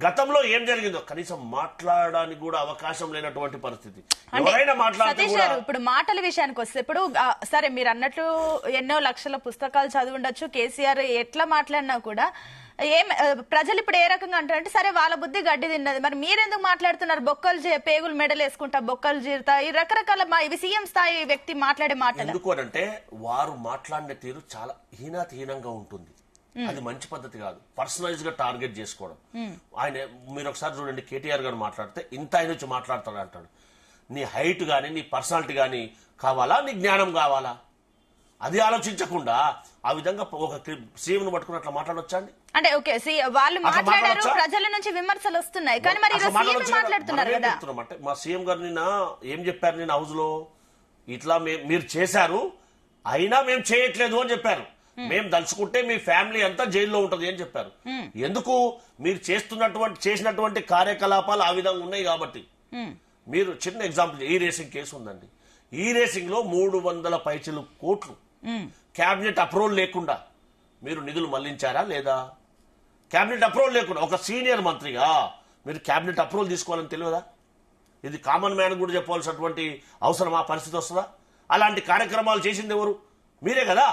గతంలో ఏం జరిగిందో కనీసం మాట్లాడడానికి కూడా అవకాశం లేనటువంటి పరిస్థితి. ఎవరైనా ఇప్పుడు మాటల విషయానికి వస్తే ఇప్పుడు సరే మీరు అన్నట్లు ఎన్నో లక్షల పుస్తకాలు చదివి ఉండొచ్చు, కేసీఆర్ ఎట్లా మాట్లాడినా కూడా ప్రజలు ఇప్పుడు ఏ రకంగా అంటారంటే సరే వాళ్ళ బుద్ధి గడ్డి తిన్నది, మరి మీరెందుకు మాట్లాడుతున్నారు? బొక్కలు పేగులు మెడలు వేసుకుంటా, బొక్కలు జీరుతా, ఈ రకరకాల ఇవి సీఎం స్థాయి వ్యక్తి మాట్లాడే మాటలు. ఎందుకు అంటే వారు మాట్లాడిన తీరు చాలా హీనంగా ఉంటుంది. అది మంచి పద్ధతి కాదు. పర్సనలైజ్ గా టార్గెట్ చేసుకోవడం. ఆయన మీరు ఒకసారి చూడండి, కేటీఆర్ గారు మాట్లాడితే ఇంత ఆయన వచ్చి మాట్లాడతాడు అంటాడు. నీ హైట్ గానీ నీ పర్సనాలిటీ గానీ కావాలా, నీ జ్ఞానం కావాలా? అది ఆలోచించకుండా ఆ విధంగా ఒక సీఎం పట్టుకుని అట్లా మాట్లాడొచ్చా అండి? అంటే ఓకే వాళ్ళు మాట్లాడారు, ప్రజల నుంచి విమర్శలు వస్తున్నాయి, కానీ మరి మాట్లాడుతున్నారు కదా. అంటే మా సీఎం గారు నిన్న ఏం చెప్పారు? నేను హౌస్ లో ఇట్లా మీరు చేశారు అయినా మేము చేయట్లేదు అని చెప్పారు. మేము దలుచుకుంటే మీ ఫ్యామిలీ అంతా జైల్లో ఉంటది అని చెప్పారు. ఎందుకు? మీరు చేసినటువంటి కార్యకలాపాలు ఆ విధంగా ఉన్నాయి కాబట్టి. మీరు చిన్న ఎగ్జాంపుల్, ఈ రేసింగ్ కేసు ఉందండి. ఈ రేసింగ్ లో 300 పైచిలు కోట్లు కేబినెట్ అప్రూవల్ లేకుండా మీరు నిధులు మళ్లించారా లేదా? కేబినెట్ అప్రూవల్ లేకుండా ఒక సీనియర్ మంత్రిగా మీరు కేబినెట్ అప్రూవల్ తీసుకోవాలని తెలియదా? ఇది కామన్ మ్యాన్ కూడా చెప్పాల్సినటువంటి అవసరం ఆ పరిస్థితి వస్తుందా? అలాంటి కార్యక్రమాలు చేసింది ఎవరు? మీరే కదా.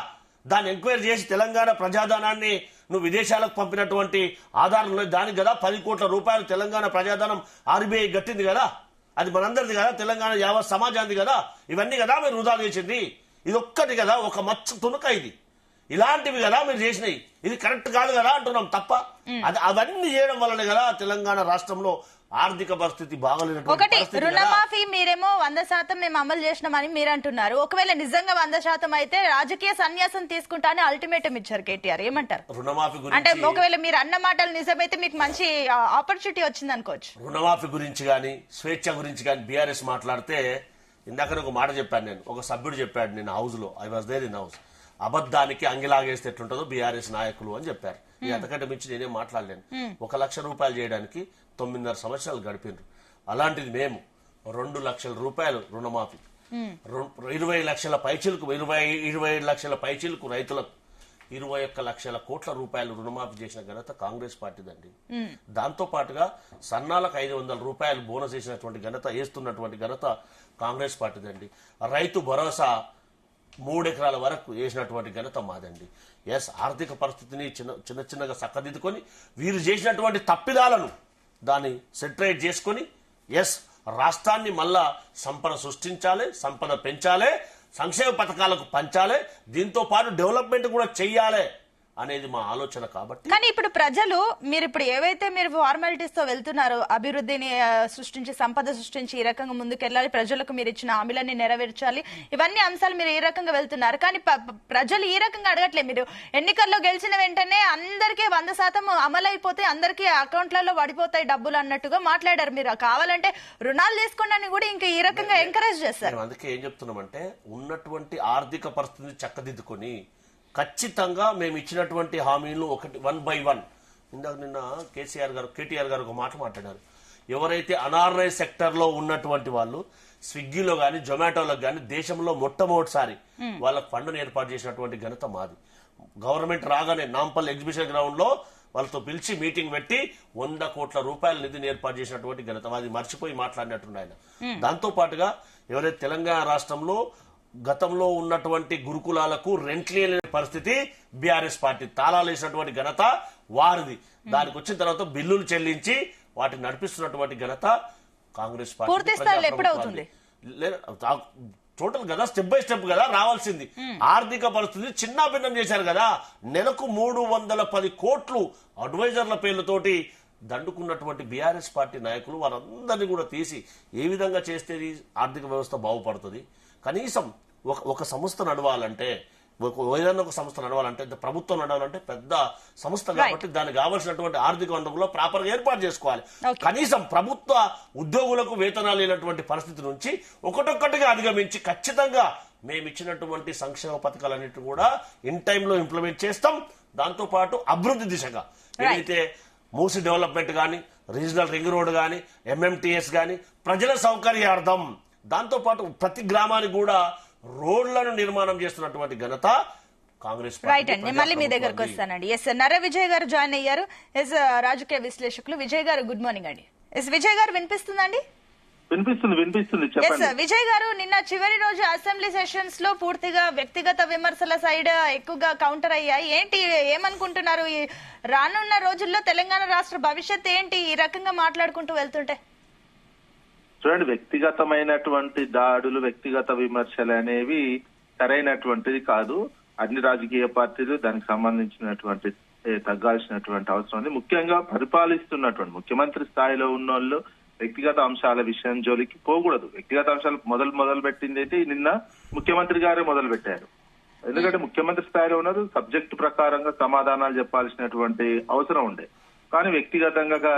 దాన్ని ఎంక్వైరీ చేసి తెలంగాణ ప్రజాధనాన్ని నువ్వు విదేశాలకు పంపినటువంటి ఆధారం దానికి కదా 10 కోట్ల రూపాయలు తెలంగాణ ప్రజాధనం ఆర్బీఐ గట్టింది కదా. అది మనందరిది కదా, తెలంగాణ యావత్ సమాజానికి కదా. ఇవన్నీ కదా మీరు వృధా చేసింది. ఇది ఒక్కటి కదా, ఒక మచ్చ తునక ఇది. ఇలాంటివి కదా మీరు చేసినాయి. ఇది కరెక్ట్ కాదు కదా అంటున్నాం తప్ప. అవన్నీ చేయడం వల్లనే కదా తెలంగాణ రాష్ట్రంలో ఆర్థిక పరిస్థితి బాగలేనటువంటి. ఒకటి రుణమాఫీ మీరేమో 100% మేము అమలు చేసినామని మీరు అంటున్నారు. ఒకవేళ నిజంగా 100% అయితే రాజకీయ సన్యాసం తీసుకుంటా అని అల్టిమేటం ఇచ్చారు కేటీఆర్. ఏమంటారు? రుణమాఫీ గురించి అంటే ఒకవేళ మీరు అన్న మాటలు నిజమైతే మీకు మంచి ఆపర్చునిటీ వచ్చింది అనుకోవచ్చు. రుణమాఫీ గురించి గానీ స్వేచ్ఛ గురించి గానీ బీఆర్ఎస్ మాట్లాడితే, ఇందాక ఒక మాట చెప్పాను నేను, ఒక సభ్యుడు చెప్పాడు నేను హౌస్ లో, I was there in house, అబద్ధానికి అంగిలాగేస్తే ఎట్లుంటుందో బీఆర్ఎస్ నాయకులు అని చెప్పారు. ఈ అంతకంటే మించి నేనేం మాట్లాడలేను. 1 లక్ష రూపాయలు చేయడానికి 9.5 సంవత్సరాలు గడిపిండ్రు. అలాంటిది మేము 2 లక్షల రూపాయలు రుణమాఫీ, 20 లక్షల పైచిలకు 27 లక్షల పైచిలకు రైతులకు 21 లక్షల కోట్ల రూపాయలు రుణమాఫీ చేసిన ఘనత కాంగ్రెస్ పార్టీదండి. దాంతో పాటుగా సన్నాలకు 500 రూపాయలు బోనస్ వేసినటువంటి ఘనత, వేస్తున్నటువంటి ఘనత కాంగ్రెస్ పార్టీదండి. రైతు భరోసా 3 ఎకరాల వరకు వేసినటువంటి ఘనత మాదండి. ఎస్, ఆర్థిక పరిస్థితిని చిన్నగా చక్కదిద్దుకొని వీరు చేసినటువంటి తప్పిదాలను దాన్ని సెటరేట్ చేసుకొని ఎస్ రాష్ట్రాన్ని మళ్ళా సంపద సృష్టించాలి, సంపద పెంచాలి, సంక్షేమ పథకాలకు పంచాలి, దీంతో పాటు డెవలప్మెంట్ కూడా చెయ్యాలి అనేది మా ఆలోచన. కాబట్టి కానీ ఇప్పుడు ప్రజలు మీరు ఇప్పుడు ఏవైతే మీరు ఫార్మాలిటీస్ తో వెళ్తున్నారో, అభివృద్ధిని సృష్టించి సంపద సృష్టించి ఈ రకంగా ముందుకెళ్ళాలి, ప్రజలకు మీరు ఇచ్చిన హామీలన్నీ నెరవేర్చాలి, ఇవన్నీ అంశాలు మీరు ఈ రకంగా వెళ్తున్నారు. కానీ ప్రజలు ఈ రకంగా అడగట్లేదు. మీరు ఎన్నికల్లో గెలిచిన వెంటనే అందరికీ 100% అమలైపోతే అందరికీ అకౌంట్లలో పడిపోతాయి డబ్బులు అన్నట్టుగా మాట్లాడారు. మీరు కావాలంటే రుణాలు తీసుకోండి కూడా ఇంకా ఈ రకంగా ఎంకరేజ్ చేస్తారు. అందుకే ఏం చెప్తున్నామంటే ఉన్నటువంటి ఆర్థిక పరిస్థితిని చక్కదిద్దుకొని ఖచ్చితంగా మేము ఇచ్చినటువంటి హామీలు 1 by 1. ఇందాక నిన్న కేటీఆర్ గారు ఒక మాట మాట్లాడారు. ఎవరైతే అనార్గనైజ్ సెక్టర్ లో ఉన్నటువంటి వాళ్ళు స్విగ్గీలో గానీ జొమాటోలో గానీ దేశంలో మొట్టమొదటిసారి వాళ్ళ ఫండ్ను ఏర్పాటు చేసినటువంటి ఘనత మాది. గవర్నమెంట్ రాగానే నాంపల్లి ఎగ్జిబిషన్ గ్రౌండ్ లో వాళ్ళతో పిలిచి మీటింగ్ పెట్టి 100 కోట్ల రూపాయల నిధిని ఏర్పాటు చేసినటువంటి ఘనత అది మర్చిపోయి మాట్లాడినట్టు ఆయన. దాంతో పాటుగా ఎవరైతే తెలంగాణ రాష్ట్రంలో గతంలో ఉన్నటువంటి గురుకులాలకు రెంట్లు లేని పరిస్థితి బీఆర్ఎస్ పార్టీ తాళాలు వేసినటువంటి ఘనత వారిది. దానికి వచ్చిన తర్వాత బిల్లులు చెల్లించి వాటిని నడిపిస్తున్నటువంటి ఘనత కాంగ్రెస్ పార్టీ. టోటల్ కదా, స్టెప్ బై స్టెప్ కదా రావాల్సింది. ఆర్థిక పరిస్థితి చిన్నాభిన్నం చేశారు కదా. నెలకు 310 కోట్లు అడ్వైజర్ల పేర్లతోటి దండుకున్నటువంటి బీఆర్ఎస్ పార్టీ నాయకులు వారందరినీ కూడా తీసి ఏ విధంగా చేస్తే ఈ ఆర్థిక వ్యవస్థ బాగుపడుతుంది, కనీసం ఒక సంస్థ నడవాలంటే, ఏదైనా ఒక సంస్థ నడవాలంటే, ప్రభుత్వం నడవాలంటే పెద్ద సంస్థ కాబట్టి దానికి కావాల్సినటువంటి ఆర్థిక వనరులు ప్రాపర్ గా ఏర్పాటు చేసుకోవాలి. కనీసం ప్రభుత్వ ఉద్యోగులకు వేతనాలు లేనటువంటి పరిస్థితి నుంచి ఒకటొక్కటిగా అధిగమించి ఖచ్చితంగా మేము ఇచ్చినటువంటి సంక్షేమ పథకాలన్నింటినీ కూడా ఇన్ టైంలో ఇంప్లిమెంట్ చేస్తాం. దాంతో పాటు అభివృద్ధి దిశగా ఏదైతే మూసి డెవలప్మెంట్ కానీ, రీజనల్ రింగ్ రోడ్ కానీ, ఎంఎంటీఎస్ కానీ ప్రజల సౌకర్యార్థం, దాంతో పాటు ప్రతి గ్రామానికి కూడా రోడ్లను నిర్మాణం చేస్తున్నటువంటి ఘనత కాంగ్రెస్ రైట్ అండి. మళ్ళీ మీ దగ్గరకు వస్తానండి. ఎస్ నర విజయ్ గారు జాయిన్ అయ్యారు. ఎస్ రాజకీయ విశ్లేషకులు విజయ్ గారు, గుడ్ మార్నింగ్ అండి. ఎస్ విజయ్ గారు వినిపిస్తుందండి? వినిపిస్తుంది. ఎస్ విజయ్ గారు, నిన్న చివరి రోజు అసెంబ్లీ సెషన్స్ లో పూర్తిగా వ్యక్తిగత విమర్శల సైడ్ ఎక్కువగా కౌంటర్ అయ్యాయి. ఏంటి ఏమనుకుంటున్నారు? ఈ రానున్న రోజుల్లో తెలంగాణ రాష్ట్ర భవిష్యత్ ఏంటి ఈ రకంగా మాట్లాడుకుంటూ వెళ్తుంటే? చూడండి, వ్యక్తిగతమైనటువంటి దాడులు, వ్యక్తిగత విమర్శలు అనేవి సరైనటువంటిది కాదు. అన్ని రాజకీయ పార్టీలు దానికి సంబంధించినటువంటి తగ్గాల్సినటువంటి అవసరం ఉంది. ముఖ్యంగా పరిపాలిస్తున్నటువంటి ముఖ్యమంత్రి స్థాయిలో ఉన్నోళ్ళు వ్యక్తిగత అంశాల విషయం జోలికి పోకూడదు. వ్యక్తిగత అంశాలు మొదలు పెట్టింది అయితే నిన్న ముఖ్యమంత్రి గారే మొదలు పెట్టారు. ఎందుకంటే ముఖ్యమంత్రి స్థాయిలో ఉన్నారు, సబ్జెక్టు ప్రకారంగా సమాధానాలు చెప్పాల్సినటువంటి అవసరం ఉండే, కానీ వ్యక్తిగతంగా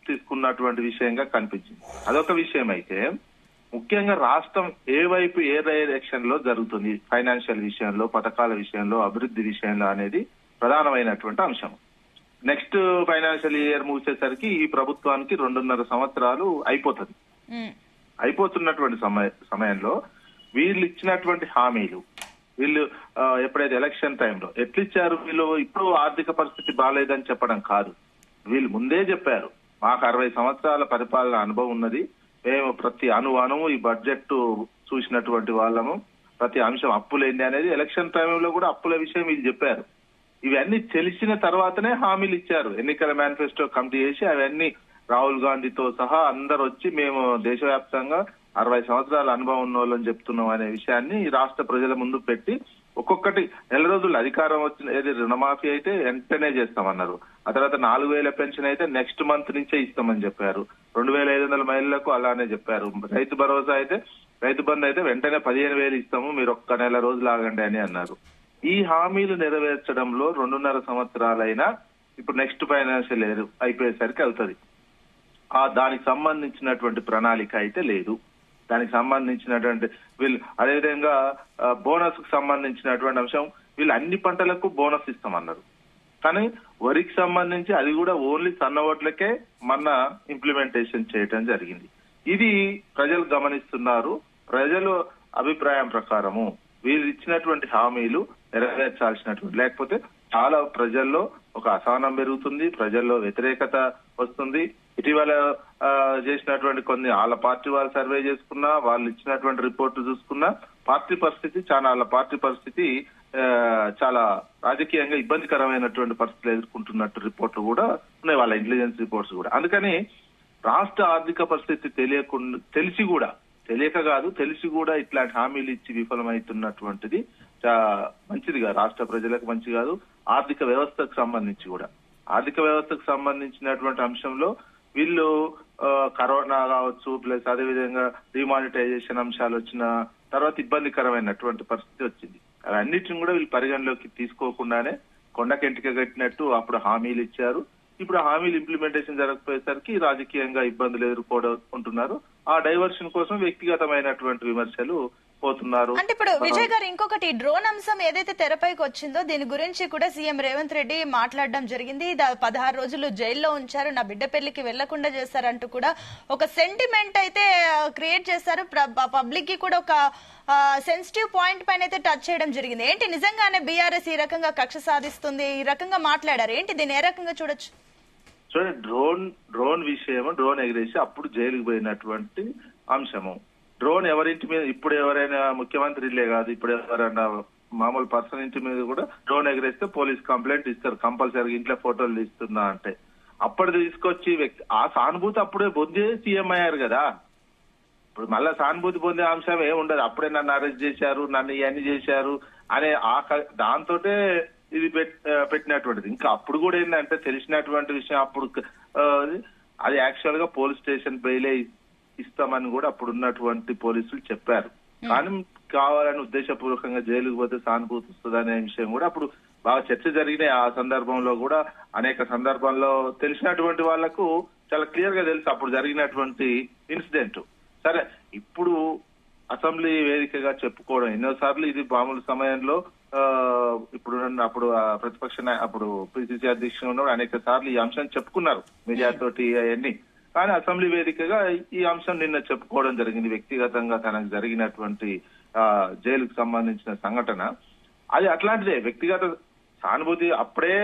తీసుకున్నటువంటి విషయంగా కనిపించింది. అదొక విషయం అయితే, ముఖ్యంగా రాష్ట్రం ఏ వైపు ఏ డైరెక్షన్ లో జరుగుతుంది, ఫైనాన్షియల్ విషయంలో, పథకాల విషయంలో, అభివృద్ధి విషయంలో అనేది ప్రధానమైనటువంటి అంశం. నెక్స్ట్ ఫైనాన్షియల్ ఇయర్ ముగిసేసరికి ఈ ప్రభుత్వానికి 2.5 సంవత్సరాలు అయిపోతుంది. అయిపోతున్నటువంటి సమయంలో వీళ్ళు ఇచ్చినటువంటి హామీలు, వీళ్ళు ఎప్పుడైతే ఎలక్షన్ టైంలో ఎట్లిచ్చారు, వీళ్ళు ఇప్పుడు ఆర్థిక పరిస్థితి బాగాలేదని చెప్పడం కాదు, వీళ్ళు ముందే చెప్పారు మాకు 60 సంవత్సరాల పరిపాలన అనుభవం ఉన్నది, మేము ప్రతి అణువు ఈ బడ్జెట్ చూసినటువంటి వాళ్ళము, ప్రతి అంశం అప్పులేంది అనేది ఎలక్షన్ టైంలో కూడా అప్పుల విషయం వీళ్ళు చెప్పారు. ఇవన్నీ తెలిసిన తర్వాతనే హామీలు ఇచ్చారు. ఎన్నికల మేనిఫెస్టో కమిటీ చేసి అవన్నీ రాహుల్ గాంధీతో సహా అందరు వచ్చి మేము దేశవ్యాప్తంగా 60 సంవత్సరాల అనుభవం ఉన్న వాళ్ళని చెప్తున్నాం అనే విషయాన్ని రాష్ట్ర ప్రజల ముందు పెట్టి ఒక్కొక్కటి నెల రోజులు అధికారం వచ్చిన, ఏది రుణమాఫీ అయితే వెంటనే చేస్తామన్నారు, ఆ తర్వాత 4,000 పెన్షన్ అయితే నెక్స్ట్ మంత్ నుంచే ఇస్తామని చెప్పారు, 2,500 మహిళలకు అలానే చెప్పారు, రైతు భరోసా అయితే, రైతు బంధు అయితే వెంటనే 15,000 ఇస్తాము, మీరు ఒక్క నెల రోజులు ఆగండి అని అన్నారు. ఈ హామీలు నెరవేర్చడంలో 2.5 సంవత్సరాలైనా ఇప్పుడు నెక్స్ట్ ఫైనాన్షియల్ ఇయర్ అయిపోయేసరికి అవుతుంది. దానికి సంబంధించినటువంటి ప్రణాళిక అయితే లేదు. దానికి సంబంధించినటువంటి వీళ్ళు అదేవిధంగా బోనస్ కు సంబంధించినటువంటి అంశం, వీళ్ళు అన్ని పంటలకు బోనస్ ఇస్తామన్నారు, కానీ వరికి సంబంధించి అది కూడా ఓన్లీ సన్న ఓట్లకే మొన్న ఇంప్లిమెంటేషన్ చేయడం జరిగింది. ఇది ప్రజలు గమనిస్తున్నారు. ప్రజలు అభిప్రాయం ప్రకారము వీళ్ళు ఇచ్చినటువంటి హామీలు నెరవేర్చాల్సినటువంటి, లేకపోతే చాలా ప్రజల్లో ఒక అసహనం పెరుగుతుంది, ప్రజల్లో వ్యతిరేకత వస్తుంది. ఇటీవల చేసినటువంటి కొన్ని వాళ్ళ పార్టీ వాళ్ళు సర్వే చేసుకున్నా, వాళ్ళు ఇచ్చినటువంటి రిపోర్టు చూసుకున్నా పార్టీ పరిస్థితి చాలా రాజకీయంగా ఇబ్బందికరమైనటువంటి పరిస్థితులు ఎదుర్కొంటున్నట్టు రిపోర్ట్లు కూడా ఉన్నాయి, వాళ్ళ ఇంటెలిజెన్స్ రిపోర్ట్స్ కూడా. అందుకని రాష్ట్ర ఆర్థిక పరిస్థితి తెలిసి కూడా ఇట్లాంటి హామీలు ఇచ్చి విఫలమవుతున్నటువంటిది మంచిదిగా, రాష్ట్ర ప్రజలకు మంచి కాదు. ఆర్థిక వ్యవస్థకు సంబంధించినటువంటి అంశంలో వీళ్ళు కరోనా కావచ్చు, ప్లస్ అదేవిధంగా డిమానిటైజేషన్ అంశాలు వచ్చిన తర్వాత ఇబ్బందికరమైనటువంటి పరిస్థితి వచ్చింది. అవన్నిటిని కూడా వీళ్ళు పరిగణలోకి తీసుకోకుండానే కొండకెంటిక కట్టినట్టు అప్పుడు హామీలు ఇచ్చారు. ఇప్పుడు హామీలు ఇంప్లిమెంటేషన్ జరగకపోయేసరికి రాజకీయంగా ఇబ్బందులు ఎదుర్కొంటున్నారు. ఆ డైవర్షన్ కోసం వ్యక్తిగతమైనటువంటి విమర్శలు పోతున్నారు. అంటే ఇప్పుడు విజయ్ గారు, ఇంకొకటి డ్రోన్ అంశం ఏదైతే తెరపైకి వచ్చిందో దీని గురించి కూడా సీఎం రేవంత్ రెడ్డి మాట్లాడడం జరిగింది. 16 రోజులు జైల్లో ఉంచారు, నా బిడ్డ పెళ్లికి వెళ్లకుండా చేశారంటూ కూడా ఒక సెంటిమెంట్ అయితే క్రియేట్ చేశారు. పబ్లిక్ కి కూడా ఒక సెన్సిటివ్ పాయింట్ పైన అయితే టచ్ చేయడం జరిగింది. ఏంటి నిజంగానే బీఆర్ఎస్ ఈ రకంగా కక్ష సాధిస్తుంది, ఈ రకంగా మాట్లాడారు, ఏంటి దీన్ని ఏ రకంగా చూడొచ్చు? చూడండి, డ్రోన్ విషయం, డ్రోన్ ఎగిరేసి అప్పుడు జైలుకు పోయినటువంటి అంశము. డ్రోన్ ఎవరింటి మీద, ఇప్పుడు ఎవరైనా ముఖ్యమంత్రిలే కాదు, ఇప్పుడు ఎవరైనా మామూలు పర్సన్ ఇంటి మీద కూడా డ్రోన్ ఎగిరేస్తే పోలీస్ కంప్లైంట్ ఇస్తారు కంపల్సరీగా, ఇంట్లో ఫోటోలు తీస్తున్నా అంటే. అప్పుడు తీసుకొచ్చి ఆ సానుభూతి అప్పుడే పొందే సీఎం అయ్యారు కదా. ఇప్పుడు మళ్ళా సానుభూతి పొందే అంశం ఏముండదు. అప్పుడే నన్ను అరెస్ట్ చేశారు, నన్ను ఇవన్నీ చేశారు అనే దాంతో ఇది పెట్టినటువంటిది. ఇంకా అప్పుడు కూడా ఏంటంటే తెలిసినటువంటి విషయం అప్పుడు అది యాక్చువల్ గా పోలీస్ స్టేషన్ బెయిలే ఇస్తామని కూడా అప్పుడు ఉన్నటువంటి పోలీసులు చెప్పారు. కానీ కావాలని ఉద్దేశపూర్వకంగా జైలుకు పోతే సానుభూతి వస్తుంది అనే విషయం కూడా అప్పుడు బాగా చర్చ జరిగినాయి. ఆ సందర్భంలో కూడా అనేక సందర్భాల్లో తెలిసినటువంటి వాళ్లకు చాలా క్లియర్ గా తెలుసు అప్పుడు జరిగినటువంటి ఇన్సిడెంట్. సరే, ఇప్పుడు అసెంబ్లీ వేదికగా చెప్పుకోవడం ఎన్నోసార్లు ఇది మామూలు సమయంలో ఇప్పుడు అప్పుడు ప్రతిపక్ష అప్పుడు పిసిసి అధ్యక్షుడు ఉన్నప్పుడు అనేక సార్లు ఈ అంశం చెప్పుకున్నారు మీడియా తోటి అవన్నీ. కానీ అసెంబ్లీ వేదికగా ఈ అంశం నిన్న చెప్పుకోవడం జరిగింది. వ్యక్తిగతంగా తనకు జరిగినటువంటి జైలుకు సంబంధించిన సంఘటన అది అట్లాంటిదే. వ్యక్తిగత సానుభూతి అప్పుడే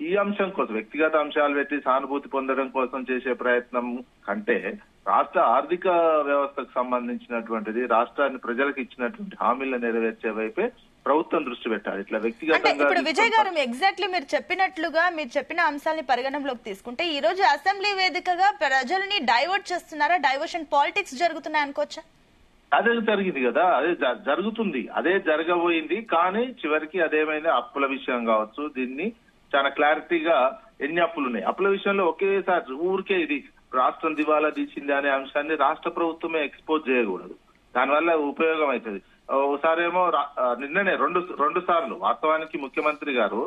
ఈ అంశం కోసం వ్యక్తిగత అంశాలు పెట్టి సానుభూతి పొందడం కోసం చేసే ప్రయత్నం కంటే రాష్ట్ర ఆర్థిక వ్యవస్థకు సంబంధించినటువంటిది రాష్ట్రాన్ని ప్రజలకు ఇచ్చినటువంటి హామీలను నెరవేర్చే వైపే ప్రభుత్వం దృష్టి పెట్టాలి. ఇట్లా వ్యక్తిగతంగా ఇప్పుడు విజయ్ గారు ఎగ్జాక్ట్లీ మీరు చెప్పినట్లుగా మీరు చెప్పిన అంశాలని పరిగణనలోకి తీసుకుంటే ఈ రోజు అసెంబ్లీ వేదికగా ప్రజల్ని డైవర్ట్ చేస్తున్నారా, డైవర్షన్ పాలిటిక్స్ జరుగుతున్నాయి అనుకోవచ్చా? అదే జరిగింది కదా, అదే జరుగుతుంది, అదే జరగబోయింది. కానీ చివరికి అదేమైంది అప్పుల విషయం కావచ్చు, దీన్ని చాలా క్లారిటీగా ఎన్ని అప్పులు ఉన్నాయి అప్పుల విషయంలో ఒకేసారి ఊరికే ఇది రాష్ట్రం దివాలా తీసింది అనే అంశాన్ని రాష్ట్ర ప్రభుత్వమే ఎక్స్పోజ్ చేయకూడదు. దానివల్ల ఉపయోగం అవుతుంది. ఒకసారేమో నిన్ననే రెండు సార్లు వాస్తవానికి ముఖ్యమంత్రి గారు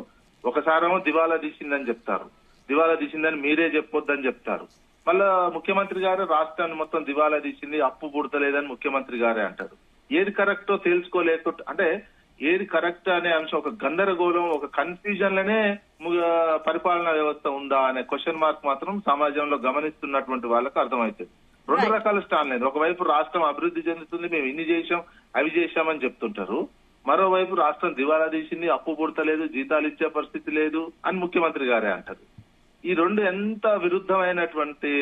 ఒకసారేమో దివాలా తీసిందని చెప్తారు, దివాలా తీసిందని మీరే చెప్పొద్దని చెప్తారు. మళ్ళా ముఖ్యమంత్రి గారు రాష్ట్రాన్ని మొత్తం దివాలా తీసింది, అప్పు పుడతలేదని ముఖ్యమంత్రి గారే అంటారు. ఏది కరెక్టో తెలుసుకోలేకుండా అంటే ఏది కరెక్ట్ అనే అంశం ఒక గందరగోళం, ఒక కన్ఫ్యూజన్ లోనే పరిపాలనా వ్యవస్థ ఉందా అనే క్వశ్చన్ మార్క్ మాత్రం సమాజంలో గమనిస్తున్నటువంటి వాళ్ళకు అర్థమవుతుంది. రెండు రకాల స్టాండ్ లేదు. ఒకవైపు రాష్ట్రం అభివృద్ధి చెందుతుంది, మేము ఇన్ని చేశాం అవి చేశామని చెప్తుంటారు. మరోవైపు రాష్ట్రం దివాలా తీసింది, అప్పు పుడతలేదు, జీతాలు ఇచ్చే పరిస్థితి లేదు అని ముఖ్యమంత్రి గారే అంటారు. ఈ రెండు ఎంత విరుద్ధమైనటువంటి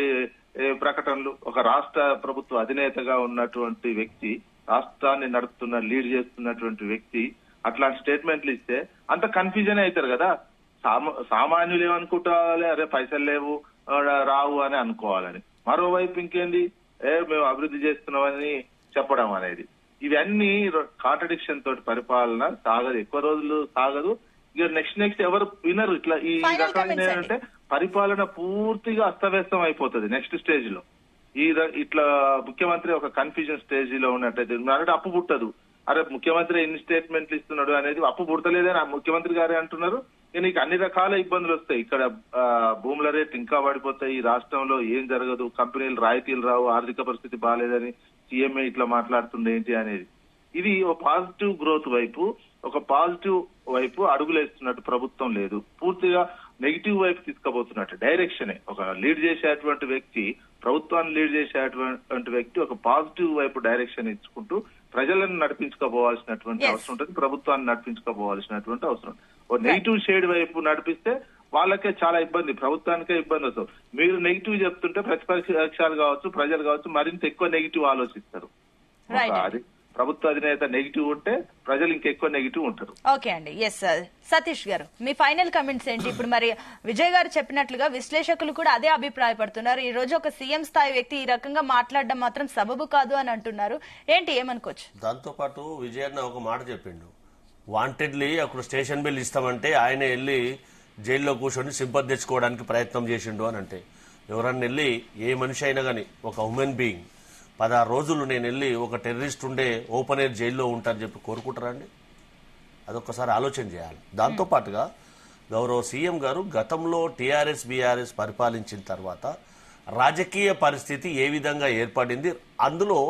ప్రకటనలు. ఒక రాష్ట్ర ప్రభుత్వ అధినేతగా ఉన్నటువంటి వ్యక్తి, రాష్ట్రాన్ని నడుపుతున్న లీడ్ చేస్తున్నటువంటి వ్యక్తి అట్లాంటి స్టేట్మెంట్లు ఇస్తే అంత కన్ఫ్యూజన్ అవుతారు కదా. సామాన్యులు ఏమనుకుంటావాలి, అరే పైసలు లేవు రావు అని అనుకోవాలని. మరోవైపు ఇంకేంది, మేము అభివృద్ధి చేస్తున్నామని చెప్పడం అనేది. ఇవన్నీ కాంట్రడిక్షన్ తోటి పరిపాలన సాగదు, ఎక్కువ రోజులు సాగదు. ఇక నెక్స్ట్ ఎవరు వినరు. ఇట్లా ఈ రకమైన ఏంటంటే పరిపాలన పూర్తిగా అస్తవ్యస్తం అయిపోతుంది నెక్స్ట్ స్టేజ్ లో. ఇట్లా ముఖ్యమంత్రి ఒక కన్ఫ్యూజన్ స్టేజ్ లో ఉన్నట్టయితే అంటే అప్పు పుట్టదు. అరే ముఖ్యమంత్రి ఎన్ని స్టేట్మెంట్లు ఇస్తున్నాడు అనేది, అప్పు పుడతలేదని ముఖ్యమంత్రి గారే అంటున్నారు. నీకు అన్ని రకాల ఇబ్బందులు వస్తాయి. ఇక్కడ భూముల రేట్ ఇంకా పడిపోతాయి, ఈ రాష్ట్రంలో ఏం జరగదు, కంపెనీలు రాయితీలు రావు, ఆర్థిక పరిస్థితి బాగాలేదని సీఎంఏ ఇట్లా మాట్లాడుతుంది ఏంటి అనేది. ఇది ఒక పాజిటివ్ గ్రోత్ వైపు, ఒక పాజిటివ్ వైపు అడుగులేస్తున్నట్టు ప్రభుత్వం లేదు. పూర్తిగా నెగిటివ్ వైపు తీసుకుపోతున్నట్టు డైరెక్షనే. ఒక లీడ్ చేసేటువంటి వ్యక్తి, ప్రభుత్వాన్ని లీడ్ చేసేటువంటి వ్యక్తి ఒక పాజిటివ్ వైపు డైరెక్షన్ ఇచ్చుకుంటూ ప్రజలను నడిపించుకోపోవాల్సినటువంటి అవసరం ఉంటుంది, ప్రభుత్వాన్ని నడిపించుకోపోవాల్సినటువంటి అవసరం. ఓ నెగిటివ్ షేడ్ వైపు నడిపిస్తే వాళ్ళకే చాలా ఇబ్బంది, ప్రభుత్వానికే ఇబ్బంది వస్తుంది. మీరు నెగిటివ్ చెప్తుంటే ప్రతిపక్షాలు కావచ్చు, ప్రజలు కావచ్చు మరింత ఎక్కువ నెగిటివ్ ఆలోచిస్తారు. అది ప్రభుత్వ అధినేత నెగిటివ్ ఉంటే ప్రజలు ఇంకెక్కువ నెగిటివ్ ఉంటారు. ఓకే అండి. ఎస్ సతీష్ గారు, మీ ఫైనల్ కమెంట్స్ ఏంటి? ఇప్పుడు మరి విజయ్ గారు చెప్పినట్లుగా విశ్లేషకులు కూడా అదే అభిప్రాయపడుతున్నారు. ఈ రోజు ఒక సీఎం స్థాయి వ్యక్తి ఈ రకంగా మాట్లాడడం మాత్రం సబబు కాదు అని అంటున్నారు. ఏంటి ఏమనుకోవచ్చు? దాంతో పాటు విజయ్ అన్న ఒక మాట చెప్పిండు, వాంటెడ్లీ అక్కడ స్టేషన్ బిల్ ఇస్తామంటే ఆయన వెళ్ళి జైల్లో కూర్చొని సింపతి తెచ్చుకోవడానికి ప్రయత్నం చేసిండు అని అంటే, ఎవరన్నా వెళ్ళి ఏ మనిషి అయినా కానీ ఒక హ్యూమన్ బీయింగ్ 16 రోజులు నేను వెళ్ళి ఒక టెర్రరిస్ట్ ఉండే ఓపెన్ ఎయిర్ జైల్లో ఉంటారని చెప్పి కోరుకుంటారా అండి? అదొక్కసారి ఆలోచన చేయాలి. దాంతోపాటుగా గౌరవ సీఎం గారు గతంలో టీఆర్ఎస్ బీఆర్ఎస్ పరిపాలించిన తర్వాత రాజకీయ పరిస్థితి ఏ విధంగా ఏర్పడింది, అందులో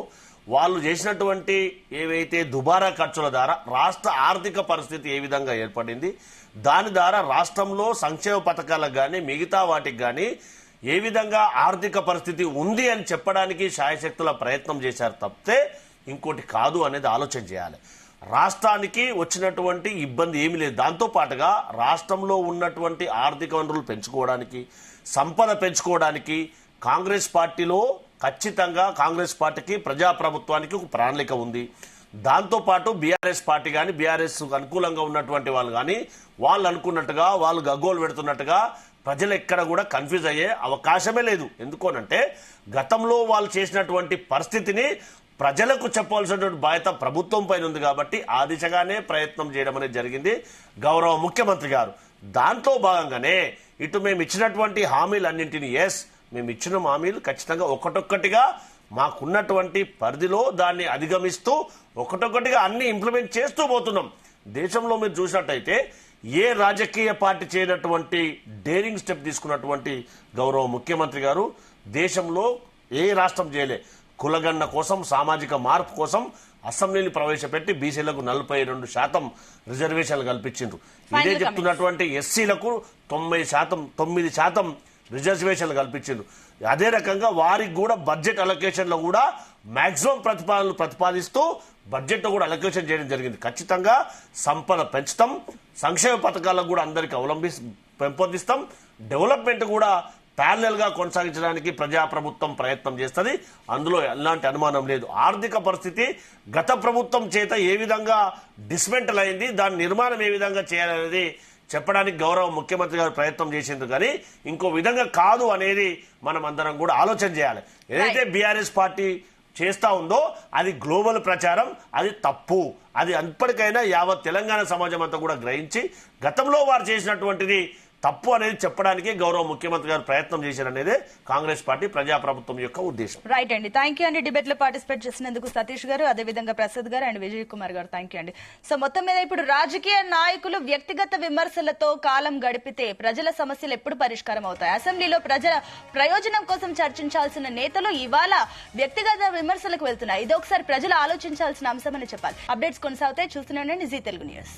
వాళ్ళు చేసినటువంటి ఏవైతే దుబారా ఖర్చుల ద్వారా రాష్ట్ర ఆర్థిక పరిస్థితి ఏ విధంగా ఏర్పడింది, దాని ద్వారా రాష్ట్రంలో సంక్షేమ పథకాలకు కానీ మిగతా వాటికి కానీ ఏ విధంగా ఆర్థిక పరిస్థితి ఉంది అని చెప్పడానికి శాయశక్తుల ప్రయత్నం చేశారు తప్పితే ఇంకోటి కాదు అనేది ఆలోచన చేయాలి. రాష్ట్రానికి వచ్చినటువంటి ఇబ్బంది ఏమీ లేదు. దాంతోపాటుగా రాష్ట్రంలో ఉన్నటువంటి ఆర్థిక వనరులు పెంచుకోవడానికి, సంపద పెంచుకోవడానికి కాంగ్రెస్ పార్టీలో ఖచ్చితంగా కాంగ్రెస్ పార్టీకి ప్రజాప్రభుత్వానికి ఒక ప్రణాళిక ఉంది. దాంతోపాటు బీఆర్ఎస్ పార్టీ కానీ బీఆర్ఎస్ అనుకూలంగా ఉన్నటువంటి వాళ్ళు కానీ వాళ్ళు అనుకున్నట్టుగా వాళ్ళు గగ్గోలు పెడుతున్నట్టుగా ప్రజలు ఎక్కడ కూడా కన్ఫ్యూజ్ అయ్యే అవకాశమే లేదు. ఎందుకోనంటే గతంలో వాళ్ళు చేసినటువంటి పరిస్థితిని ప్రజలకు చెప్పవలసినటువంటి బాధ్యత ప్రభుత్వం పైన ఉంది కాబట్టి ఆ దిశగానే ప్రయత్నం చేయడం అనేది జరిగింది గౌరవ ముఖ్యమంత్రి గారు. దాంట్లో భాగంగానే ఇటు మేము ఇచ్చినటువంటి హామీలన్నింటినీ మేము ఇచ్చిన హామీలు ఖచ్చితంగా ఒకటొక్కటిగా మాకున్నటువంటి పరిధిలో దాన్ని అధిగమిస్తూ ఒకటొక్కటిగా అన్ని ఇంప్లిమెంట్ చేస్తూ పోతున్నాం. దేశంలో మీరు చూసినట్టయితే ఏ రాజకీయ పార్టీ చేయనటువంటి డేరింగ్ స్టెప్ తీసుకున్నటువంటి గౌరవ ముఖ్యమంత్రి గారు దేశంలో ఏ రాష్ట్రం చేయలే. కులగణన కోసం, సామాజిక మార్పు కోసం అసెంబ్లీని ప్రవేశపెట్టి బీసీలకు 42% రిజర్వేషన్లు కల్పించారు. ఇదే చెప్తున్నటువంటి ఎస్సీలకు 9% రిజర్వేషన్లు కల్పించారు. అదే రకంగా వారికి కూడా బడ్జెట్ అలొకేషన్లో కూడా మాక్సిమం ప్రతిపాదిస్తూ బడ్జెట్ కూడా అలొకేషన్ చేయడం జరిగింది. ఖచ్చితంగా సంపద పెంచుతాం, సంక్షేమ పథకాలకు కూడా అందరికీ పెంపొందిస్తాం, డెవలప్మెంట్ కూడా ప్యారలల్ గా కొనసాగించడానికి ప్రజాప్రభుత్వం ప్రయత్నం చేస్తుంది. అందులో ఎలాంటి అనుమానం లేదు. ఆర్థిక పరిస్థితి గత ప్రభుత్వం చేత ఏ విధంగా డిస్మెంటల్ అయింది, దాని నిర్మాణం ఏ విధంగా చేయాలనేది చెప్పడానికి గౌరవ ముఖ్యమంత్రి గారు ప్రయత్నం చేసింది. కానీ ఇంకో విధంగా కాదు అనేది మనం అందరం కూడా ఆలోచన చేయాలి. ఏదైతే బీఆర్ఎస్ పార్టీ చేస్తా ఉందో అది గ్లోబల్ ప్రచారం, అది తప్పు. అది అప్పటికైనా యావత్ తెలంగాణ సమాజం అంతా కూడా గ్రహించి గతంలో వారు చేసినటువంటిది తప్పు అనేది చెప్పడానికి గౌరవ ముఖ్యమంత్రి గారు ప్రయత్నం చేశారనేదే కాంగ్రెస్ పార్టీ ప్రజాప్రభుత్వం యొక్క ఉద్దేశం. రైట్ అండి, థ్యాంక్ యూ అండి. డిబేట్ లో పార్టిసిపేట్ చేసినందుకు సతీష్ గారు, అదేవిధంగా ప్రసాద్ గారు అండ్ విజయ్ కుమార్ గారు, థ్యాంక్ యూ అండి. సో మొత్తం మీద ఇప్పుడు రాజకీయ నాయకులు వ్యక్తిగత విమర్శలతో కాలం గడిపితే ప్రజల సమస్యలు ఎప్పుడు పరిష్కారం అవుతాయి? అసెంబ్లీలో ప్రజల ప్రయోజనం కోసం చర్చించాల్సిన నేతలు ఇవాళ వ్యక్తిగత విమర్శలకు వెళ్తున్నాయి. ఇది ఒకసారి ప్రజలు ఆలోచించాల్సిన అంశమని చెప్పాలి. అప్డేట్స్ కొనసాగుతాయి, చూస్తూనే ఉండండి జీ తెలుగు న్యూస్.